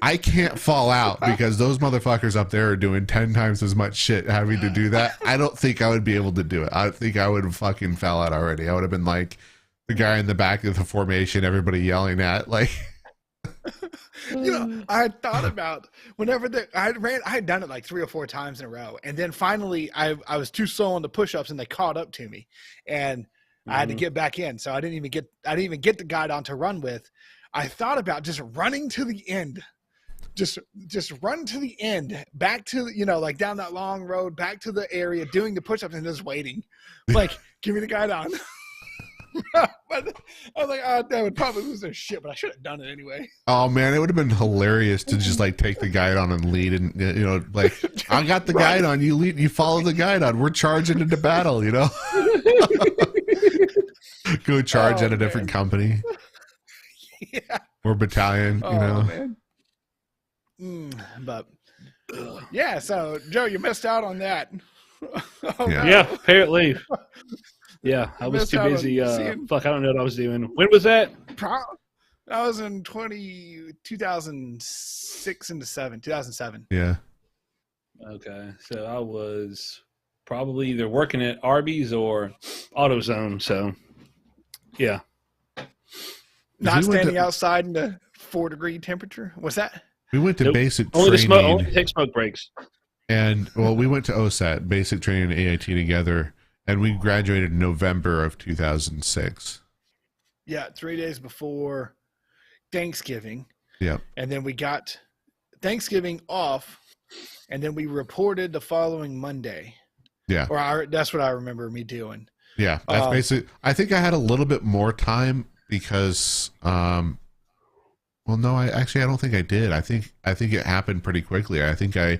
S1: I can't fall out because those motherfuckers up there are doing 10 times as much shit having to do that. I don't think I would be able to do it. I think I would have fucking fell out already. I would have been like the guy in the back of the formation, everybody yelling at, like.
S2: I had thought about whenever I had done it like 3 or 4 times in a row. And then finally I was too slow on the push-ups and they caught up to me and I had to get back in. So I didn't even get the guidon to run with. I thought about just running to the end, just run to the end, back to, like down that long road, back to the area, doing the push-ups and just waiting. Like, give me the guidon. But I was like, oh, that would probably lose their shit, but I should have done it anyway.
S1: Oh man, it would have been hilarious to just like take the guidon and lead, and like I got the guidon, you lead, you follow the guidon. We're charging into battle, Go charge at a different company.
S2: Yeah.
S1: Or battalion,
S2: Man. But yeah, so Joe, you missed out on that.
S3: Yeah, apparently. Yeah, I was too busy. Fuck, I don't know what I was doing. When was that?
S2: That was in 2006 into 2007.
S1: Yeah.
S3: Okay, so I was probably either working at Arby's or AutoZone. So, yeah.
S2: Not standing outside in the 4-degree temperature. What's that?
S1: We went to basic
S3: only
S1: training.
S3: Only take smoke breaks.
S1: And we went to OSAT, basic training and AIT together, and we graduated in November of 2006.
S2: Yeah, 3 days before Thanksgiving.
S1: Yeah.
S2: And then we got Thanksgiving off, and then we reported the following Monday.
S1: Yeah.
S2: That's what I remember me doing.
S1: Yeah, that's basically. I think I had a little bit more time because, I don't think I did. I think it happened pretty quickly. I think I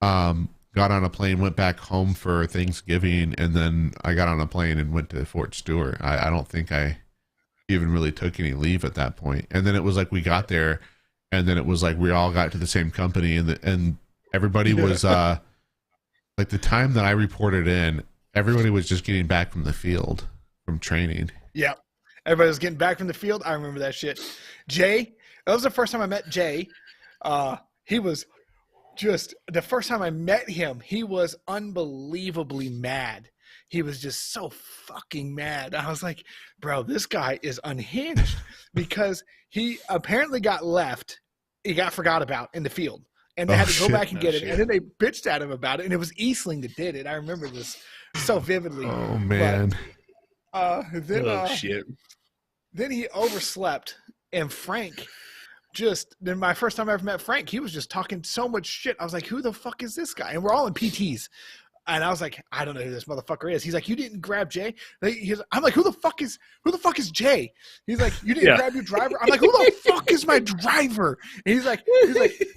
S1: got on a plane, went back home for Thanksgiving, and then I got on a plane and went to Fort Stewart. I don't think I even really took any leave at that point. And then it was like we got there, and then it was like we all got to the same company, and everybody was like the time that I reported in, everybody was just getting back from the field from training.
S2: Yeah. Everybody was getting back from the field. I remember that shit. Jay, that was the first time I met Jay. He was just, the first time I met him, he was unbelievably mad. He was just so fucking mad. I was like, bro, this guy is unhinged because he apparently got left. He got forgot about in the field. and they had to go
S1: shit.
S2: back and get it. And then they bitched at him about it, and it was Eastling that did it. I remember this so vividly.
S1: Oh man.
S2: Then he overslept, and Frank then my first time I ever met Frank, he was just talking so much shit. I was like, who the fuck is this guy? And we're all in PTs. And I was like, I don't know who this motherfucker is. He's like, you didn't grab Jay? I'm like, who the fuck is Jay? He's like, you didn't grab your driver? I'm like, who the fuck is my driver? And he's like,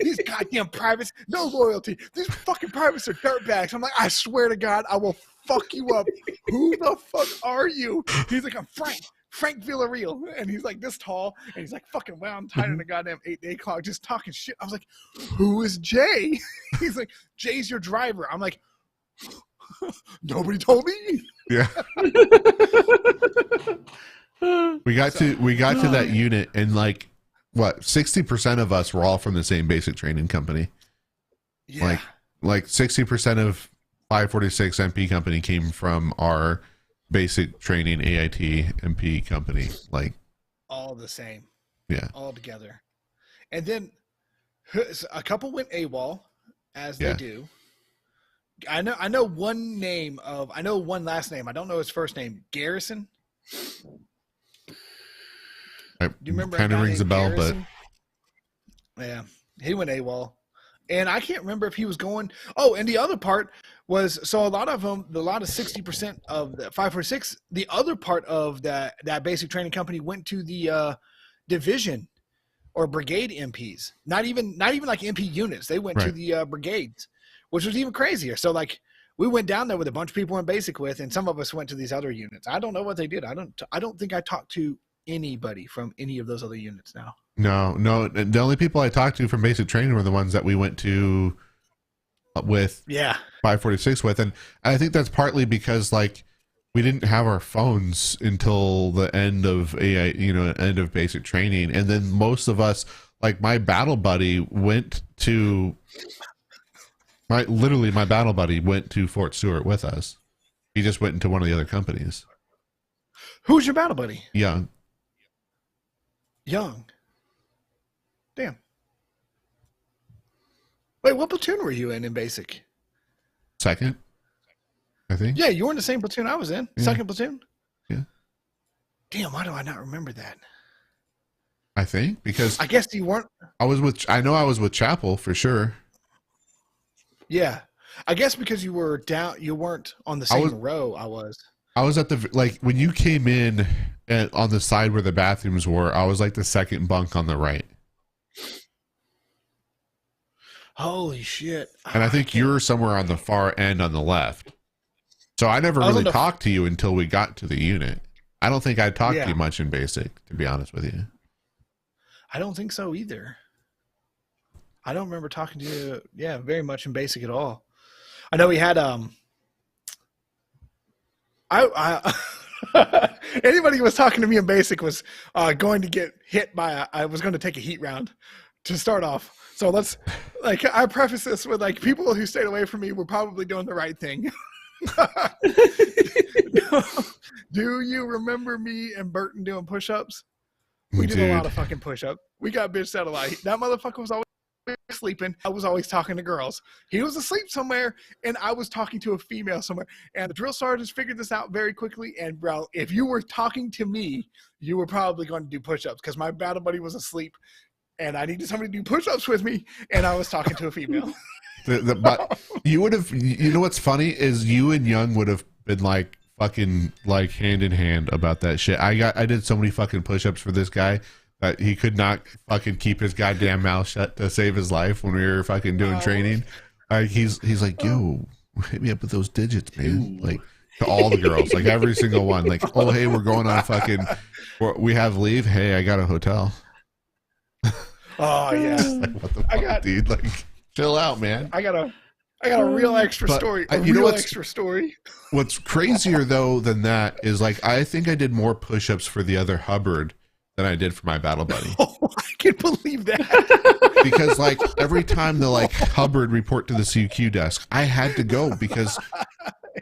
S2: these goddamn privates, no loyalty. These fucking privates are dirtbags. I'm like, I swear to God, I will fuck you up. Who the fuck are you? He's like, I'm Frank Villarreal. And he's like this tall, and he's like fucking wound tight on a goddamn 8-day clock, just talking shit. I was like, who is Jay? He's like, Jay's your driver. I'm like, nobody told me.
S1: Yeah. we got to that unit, and like what, 60% of us were all from the same basic training company.
S2: Yeah.
S1: Like 60% of 546 MP company came from our basic training AIT MP company. Like
S2: all the same.
S1: Yeah.
S2: All together. And then a couple went AWOL, as they do. I know one last name. I don't know his first name. Garrison. Do you remember?
S1: Kind of rings a bell,
S2: Garrison? But yeah, he went AWOL, and I can't remember if he was going. Oh, and the other part was, so a lot of 60% of the 546. The other part of that basic training company went to the division or brigade MPs. Not even like MP units. They went to the brigades, which was even crazier. So like we went down there with a bunch of people in basic with, and some of us went to these other units. I don't know what they did. I don't think I talked to anybody from any of those other units now.
S1: No. The only people I talked to from basic training were the ones that we went to with 546 with. And I think that's partly because like we didn't have our phones until the end of end of basic training. And then most of us, like my battle buddy went to my battle buddy went to Fort Stewart with us. He just went into one of the other companies.
S2: Who's your battle buddy?
S1: Young.
S2: Damn. Wait, what platoon were you in basic?
S1: Second, I think.
S2: Yeah, you were in the same platoon I was in.
S1: Yeah.
S2: Second platoon?
S1: Yeah.
S2: Damn, why do I not remember that?
S1: I think because
S2: I guess you weren't.
S1: I know I was with Chapel for sure.
S2: Yeah. I guess because you weren't on the same row I was.
S1: I was at when you came in on the side where the bathrooms were, I was like the second bunk on the right.
S2: Holy shit.
S1: And I think you're somewhere on the far end on the left. So I never really talked to you until we got to the unit. I don't think I talked to you much in basic, to be honest with you. I
S2: don't think so either. I don't remember talking to you, very much in basic at all. I know we had anybody who was talking to me in basic was going to get hit by I was going to take a heat round to start off. So let's I preface this with people who stayed away from me were probably doing the right thing. Do you remember me and Burton doing push-ups? We did a lot of fucking push-ups. We got bitched out a lot. That motherfucker was always sleeping. I was always talking to girls. He was asleep somewhere, and I was talking to a female somewhere. And the drill sergeants figured this out very quickly. And bro, if you were talking to me, you were probably going to do push-ups because my battle buddy was asleep, and I needed somebody to do push-ups with me, and I was talking to a female.
S1: But you would have. You know what's funny is you and Young would have been fucking hand in hand about that shit. I did so many fucking push-ups for this guy that he could not fucking keep his goddamn mouth shut to save his life when we were fucking doing training. He's like, yo, hit me up with those digits, man. Like to all the girls, every single one. Oh, hey, we're going on we have leave. Hey, I got a hotel.
S2: Oh yeah.
S1: What the fuck, dude? Chill out, man.
S2: I got a real extra story. Extra story.
S1: What's crazier though than that is I think I did more push-ups for the other Hubbard than I did for my battle buddy.
S2: Oh, I can believe that.
S1: Because every time the Hubbard report to the CQ desk, I had to go because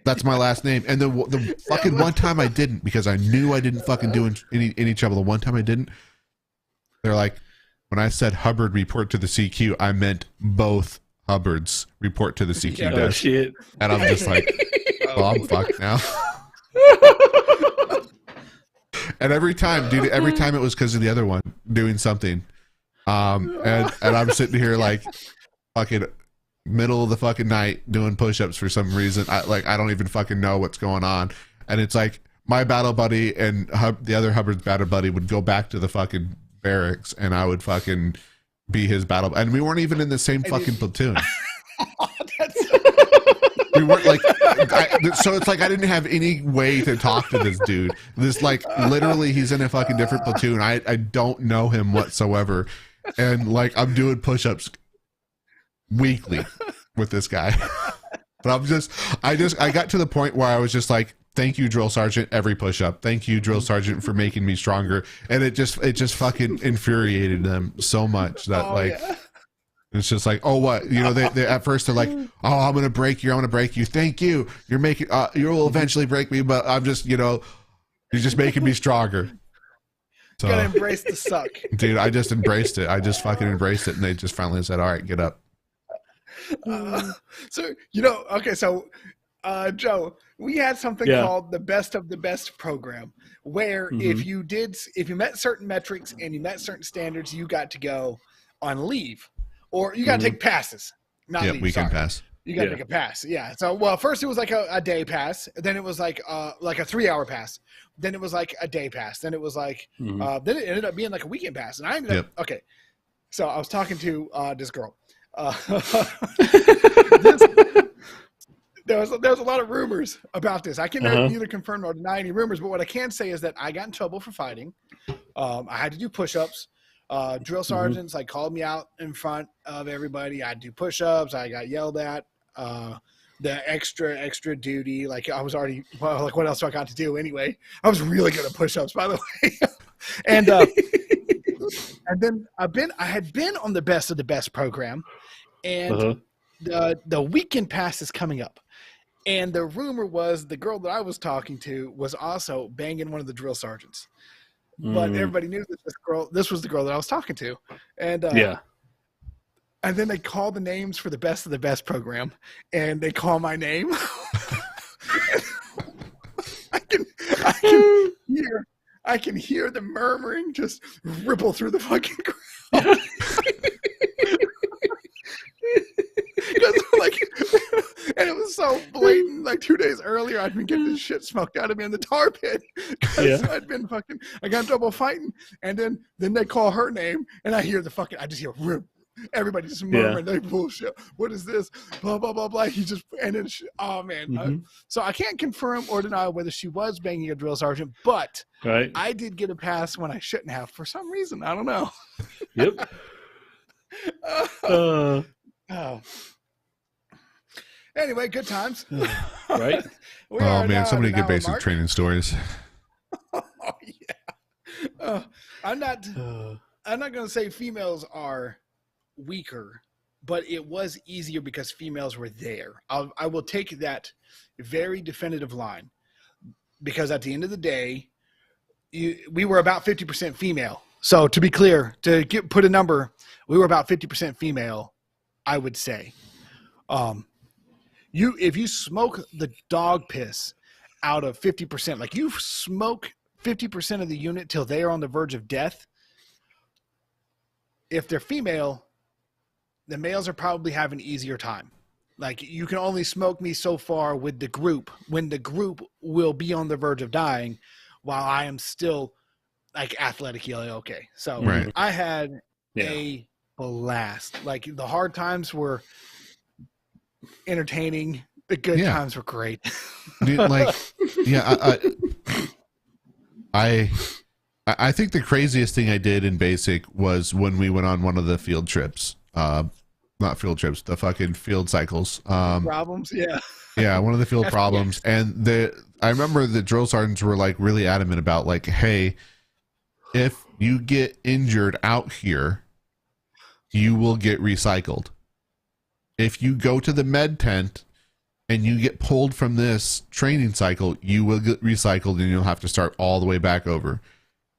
S1: that's my last name. And the fucking one time I didn't because I knew I didn't fucking do any trouble. The one time I didn't, they're like, when I said Hubbard report to the CQ, I meant both Hubbards report to the CQ
S2: Yeah.
S3: Oh
S1: desk.
S3: shit!
S1: And I'm just like, oh, I'm fucked now. And every time it was because of the other one doing something. And I'm sitting here like fucking middle of the fucking night doing push-ups for some reason. I don't even fucking know what's going on. And it's like my battle buddy and the other Hubbard's battle buddy would go back to the fucking barracks, and I would fucking be his battle. And we weren't even in the same fucking platoon. We weren't like, so it's like I didn't have any way to talk to this dude. This like literally, he's in a fucking different platoon. I don't know him whatsoever, and like I'm doing push-ups weekly with this guy. But I got to the point where I was just like, thank you, drill sergeant, every push-up. Thank you, drill sergeant, for making me stronger. And it just fucking infuriated them so much that it's just like, oh, what? You know, they at first they're like, oh, I'm gonna break you. Thank you. You're making you will eventually break me, but I'm just, you know, you're just making me stronger. So,
S2: gotta embrace the suck.
S1: dude, I just embraced it. I just fucking embraced it, and they just finally said, all right, get up.
S2: So you know, okay, so Joe, we had something called the Best of the Best program, where if you met certain metrics and you met certain standards, you got to go on leave, or you got to take passes. Not leave,
S1: weekend
S2: sorry.
S1: pass.
S2: You got to take a pass. Yeah. So, well, first it was like a day pass. Then it was like a 3-hour pass. Then it was like a day pass. Then it was like, then it ended up being like a weekend pass. And I ended up, okay. So I was talking to this girl. There was a lot of rumors about this. I can neither confirm nor deny any rumors, but what I can say is that I got in trouble for fighting. I had to do push-ups. Drill sergeants like called me out in front of everybody. I do push-ups. I got yelled at. The extra duty. Like I was already, well, like what else do I got to do anyway? I was really good at push-ups, by the way. And then I had been on the Best of the Best program, and the weekend pass is coming up. And the rumor was the girl that I was talking to was also banging one of the drill sergeants. But everybody knew that this was the girl that I was talking to. And and then they call the names for the Best of the Best program, and they call my name. I can hear the murmuring just ripple through the fucking crowd. And it was so blatant. Like 2 days earlier, I'd been getting this shit smoked out of me in the tar pit because I got in trouble fighting, and then they call her name, and I just hear rip. Everybody just murmuring, they bullshit. What is this? Blah blah blah blah. He just oh man. So I can't confirm or deny whether she was banging a drill sergeant, but I did get a pass when I shouldn't have for some reason. I don't know.
S3: Yep.
S2: Anyway, good times.
S3: Right?
S1: Oh man, somebody get basic training stories.
S2: Oh yeah. I'm not going to say females are weaker, but it was easier because females were there. I will take that very definitive line, because at the end of the day, we were about 50% female. So to be clear, put a number, we were about 50% female, I would say. If you smoke the dog piss out of 50%, like you smoke 50% of the unit till they are on the verge of death, if they're female, the males are probably having an easier time. Like you can only smoke me so far with the group when the group will be on the verge of dying while I am still like athletically okay. So I had a blast. Like the hard times were entertaining. The good times were great.
S1: Dude, like, I think the craziest thing I did in basic was when we went on one of the field trips. Not field trips, the fucking field cycles.
S2: Problems,
S1: yeah, one of the field problems. And I remember the drill sergeants were like really adamant about like, hey, if you get injured out here, you will get recycled. If you go to the med tent and you get pulled from this training cycle, you will get recycled and you'll have to start all the way back over.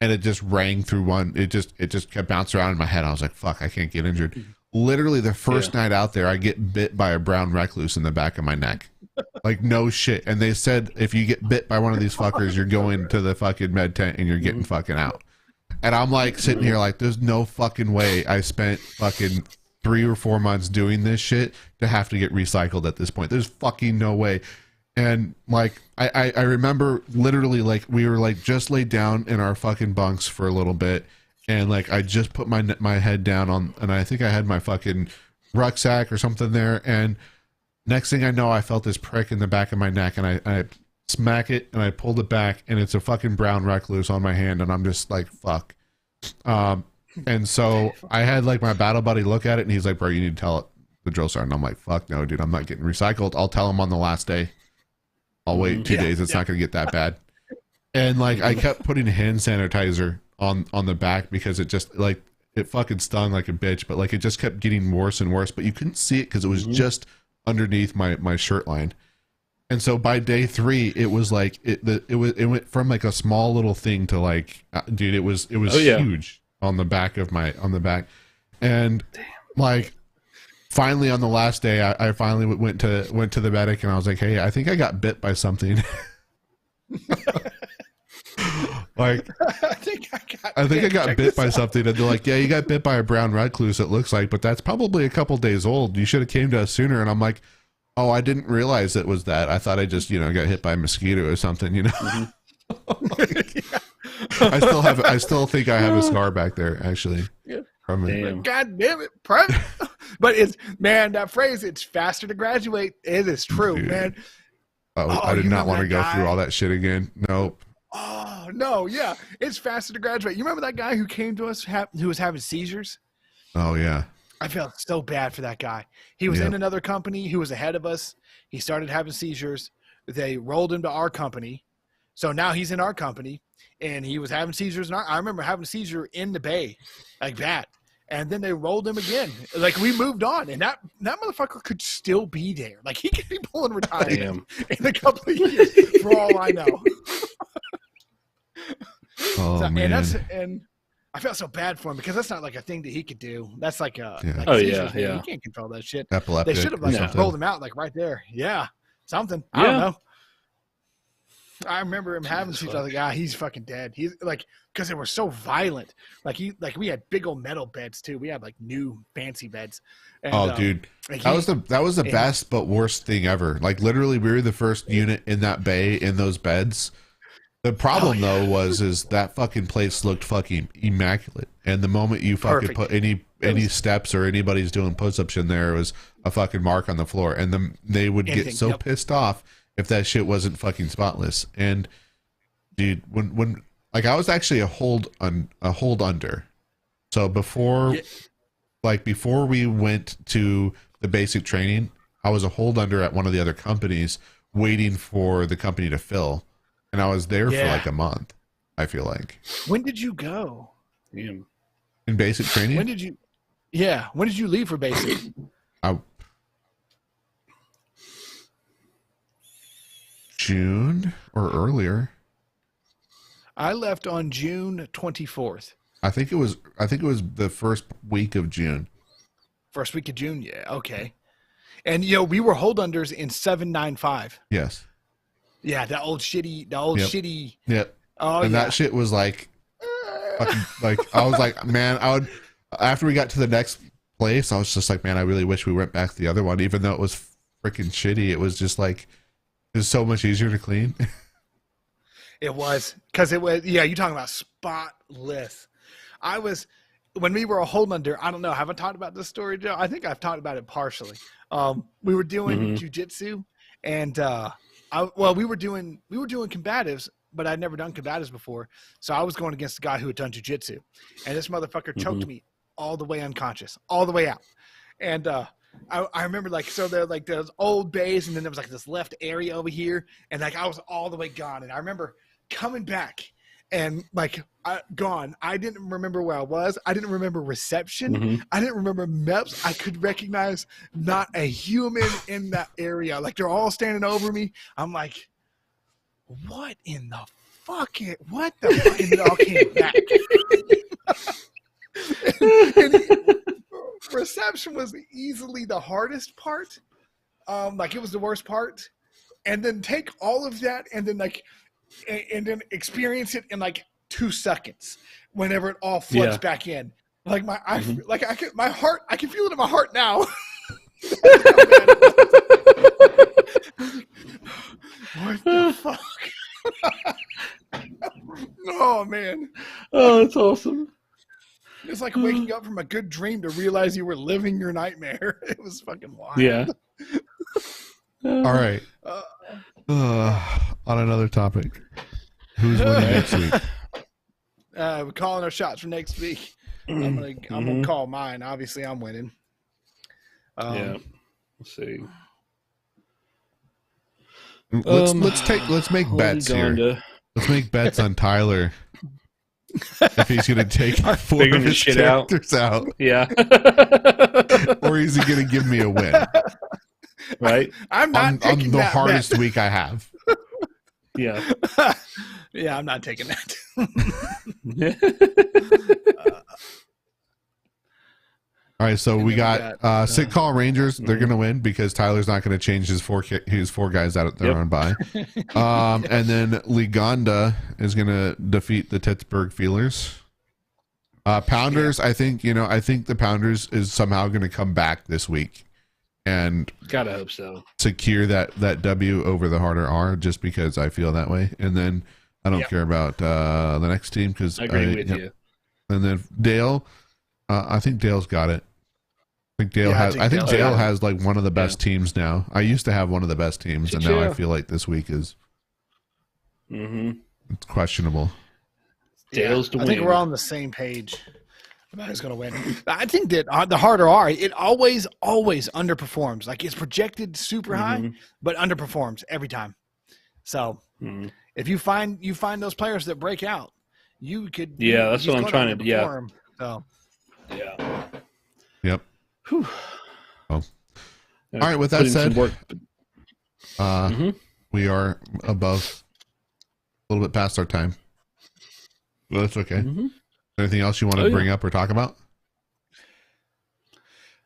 S1: and it just rang through one. It just kept bouncing around in my head. I was like, fuck, I can't get injured. Literally the first night out there, I get bit by a brown recluse in the back of my neck. Like, no shit. And they said, if you get bit by one of these fuckers, you're going to the fucking med tent and you're getting fucking out. And I'm like sitting here like, there's no fucking way I spent fucking 3 or 4 months doing this shit to have to get recycled at this point. There's fucking no way. And like, I remember literally like we were like just laid down in our fucking bunks for a little bit. And like, I just put my head down on, and I think I had my fucking rucksack or something there. And next thing I know, I felt this prick in the back of my neck, and I smack it and I pulled it back, and it's a fucking brown recluse on my hand. And I'm just like, fuck. And so I had like my battle buddy look at it, and he's like, bro, you need to tell the drill sergeant. I'm like, fuck no, dude, I'm not getting recycled. I'll tell him on the last day. I'll wait 2 days. It's not going to get that bad. And like, I kept putting hand sanitizer on the back because it just like, it fucking stung like a bitch, but like it just kept getting worse and worse, but you couldn't see it because it was just underneath my shirt line. And so by day 3, it was like it went from like a small little thing to like, dude, it was huge on the back of on the back. And like, finally on the last day, I finally went to the medic, and I was like, hey, I think I got bit by something. Like, I think I got bit by something. And they're like, yeah, you got bit by a brown recluse, it looks like, but that's probably a couple days old. You should have came to us sooner. And I'm like, oh, I didn't realize it was that. I thought I just, got hit by a mosquito or something, Like, I still think I have a scar back there, actually.
S2: Yeah. God damn it, but it's, man, that phrase, it's faster to graduate. It is true, dude. Man.
S1: I did not want to go through all that shit again. Nope.
S2: Oh, no, yeah. It's faster to graduate. You remember that guy who came to us who was having seizures?
S1: Oh, yeah.
S2: I felt so bad for that guy. He was in another company. He was ahead of us. He started having seizures. They rolled him to our company. So now he's in our company, and he was having seizures. I remember having a seizure in the bay like that. And then they rolled him again. Like, we moved on, and that motherfucker could still be there. Like, he could be pulling retirement in a couple of years, for all I know.
S1: Oh, man.
S2: And I felt so bad for him because that's not like a thing that he could do. That's like a
S3: seizures,
S2: He can't control that shit.
S1: Epileptic.
S2: They should have like rolled him out like right there. Yeah, something. I don't know. I remember him having seizures. I was like, he's fucking dead. He's like, because they were so violent. Like we had big old metal beds too. We had like new fancy beds. And,
S1: dude, that was the best but worst thing ever. Like, literally, we were the first unit in that bay in those beds. The problem though is that fucking place looked fucking immaculate, and the moment you fucking put any steps or anybody's doing push-ups in there, it was a fucking mark on the floor, and then they would get so pissed off if that shit wasn't fucking spotless. And dude, when like, I was actually a hold under, so before we went to the basic training, I was a hold under at one of the other companies waiting for the company to fill. And I was there for like a month, I feel like.
S2: When did you go?
S1: In basic training?
S2: When did you leave for basic?
S1: June or earlier.
S2: I left on June 24th.
S1: I think it was the first week of June.
S2: First week of June, yeah, okay. And we were hold unders in 795.
S1: Yes.
S2: Yeah, the old shitty.
S1: Yep.
S2: Oh,
S1: and that shit was like, I was like, man, after we got to the next place, I was just like, man, I really wish we went back to the other one, even though it was freaking shitty. It was just like, it was so much easier to clean.
S2: It was, because it was, you're talking about spotless. When we were a hold under, I don't know, have I talked about this story, Joe? I think I've talked about it partially. We were doing jujitsu, and we were doing combatives, but I'd never done combatives before. So I was going against the guy who had done jujitsu, and this motherfucker choked me all the way unconscious, all the way out. And I remember, like, so there, like, those old bays, and then there was like this left area over here, and like I was all the way gone. And I remember coming back and like gone. I didn't remember where I was. I didn't remember reception. I didn't remember MEPS. I could recognize not a human in that area. Like, they're all standing over me. I'm like, what in the fuck it. What the fuck? And it all came back. and reception was easily the hardest part. Like it was the worst part. And then take all of that and then and then experience it in like 2 seconds whenever it all floods back in. Like I can feel it in my heart now. What the fuck? Oh man.
S3: Oh, that's awesome.
S2: It's like waking up from a good dream to realize you were living your nightmare. It was fucking wild.
S3: Yeah.
S1: All right. On another topic. Who's winning next week?
S2: We're calling our shots for next week. I'm gonna call mine. Obviously, I'm winning.
S3: Yeah. Let's see.
S1: Let's make bets here. Let's make bets on Tyler. If he's gonna take 4 of his
S3: shit
S1: characters out.
S3: Yeah.
S1: Or is he gonna give me a win?
S3: Right?
S2: I'm not taking
S1: on the
S2: that
S1: hardest
S2: bet.
S1: week I have.
S3: Yeah.
S2: Yeah, I'm not taking that.
S1: All right, so we got Sick Call Rangers. They're going to win because Tyler's not going to change his 4 guys out there on bye. And then Liganda is going to defeat the Pittsburgh Feelers. Pounders, I think the Pounders is somehow going to come back this week and
S3: gotta hope so.
S1: Secure that W over the harder R, just because I feel that way. And then I don't care about the next team because
S3: I agree with you.
S1: And then Dale, I think Dale's got it. I think Dale Dale has like one of the best teams now. I used to have one of the best teams, and now I feel like this week is it's questionable.
S3: Dale's to win.
S2: I think we're all on the same page about who's going to win. I think that the harder R, it always underperforms. Like it's projected super high, but underperforms every time. So if you find those players that break out, you could.
S3: Yeah, that's what I'm trying to. Yeah.
S2: So.
S1: Yeah. Yep.
S3: Whew.
S1: Oh. All right. With that said, we are above a little bit past our time. Well, that's okay. Anything else you want to bring up or talk about?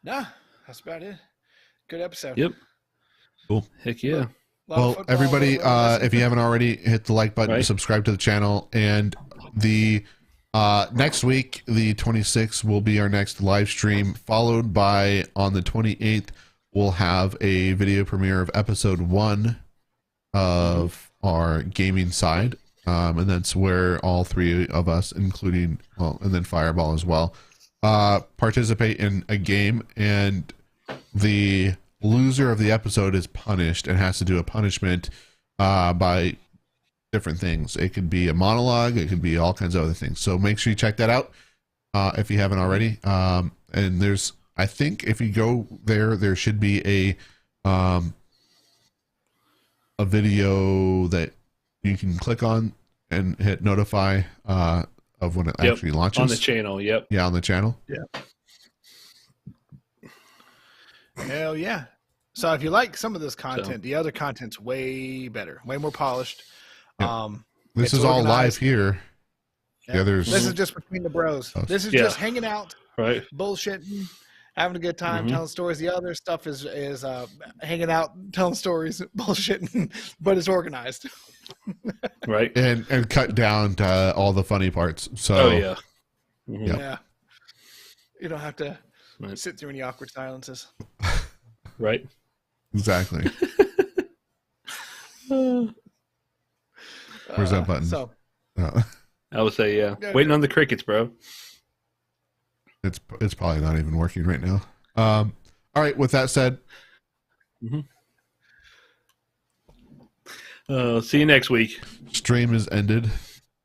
S2: Nah, that's about it. Good episode.
S3: Yep.
S1: Cool.
S3: Heck yeah.
S1: Well, everybody, if you haven't already, hit the like button, subscribe to the channel, and the next week, the 26th, will be our next live stream, followed by on the 28th, we'll have a video premiere of episode 1 of our gaming side. And that's where all 3 of us, including, and then Fireball as well, participate in a game, and the loser of the episode is punished and has to do a punishment by different things. It could be a monologue, it could be all kinds of other things. So make sure you check that out if you haven't already. And there's, I think if you go there should be a video that you can click on and hit notify of when it actually launches
S3: on the channel.
S1: Yeah, on the channel.
S3: Yeah.
S2: Hell yeah. So if you like some of this content, the other content's way better, way more polished.
S1: Yep. This is all live here.
S2: Yeah. This is just between the bros. This is just hanging out, bullshitting, having a good time, telling stories. The other stuff is hanging out, telling stories, bullshitting, but it's organized.
S3: Right.
S1: And cut down to all the funny parts. So
S2: yeah. You don't have to sit through any awkward silences.
S3: Right.
S1: Exactly. Where's that button?
S2: So
S3: I would say waiting on the crickets, bro.
S1: It's probably not even working right now. All right, with that said,
S3: see you next week.
S1: Stream is ended.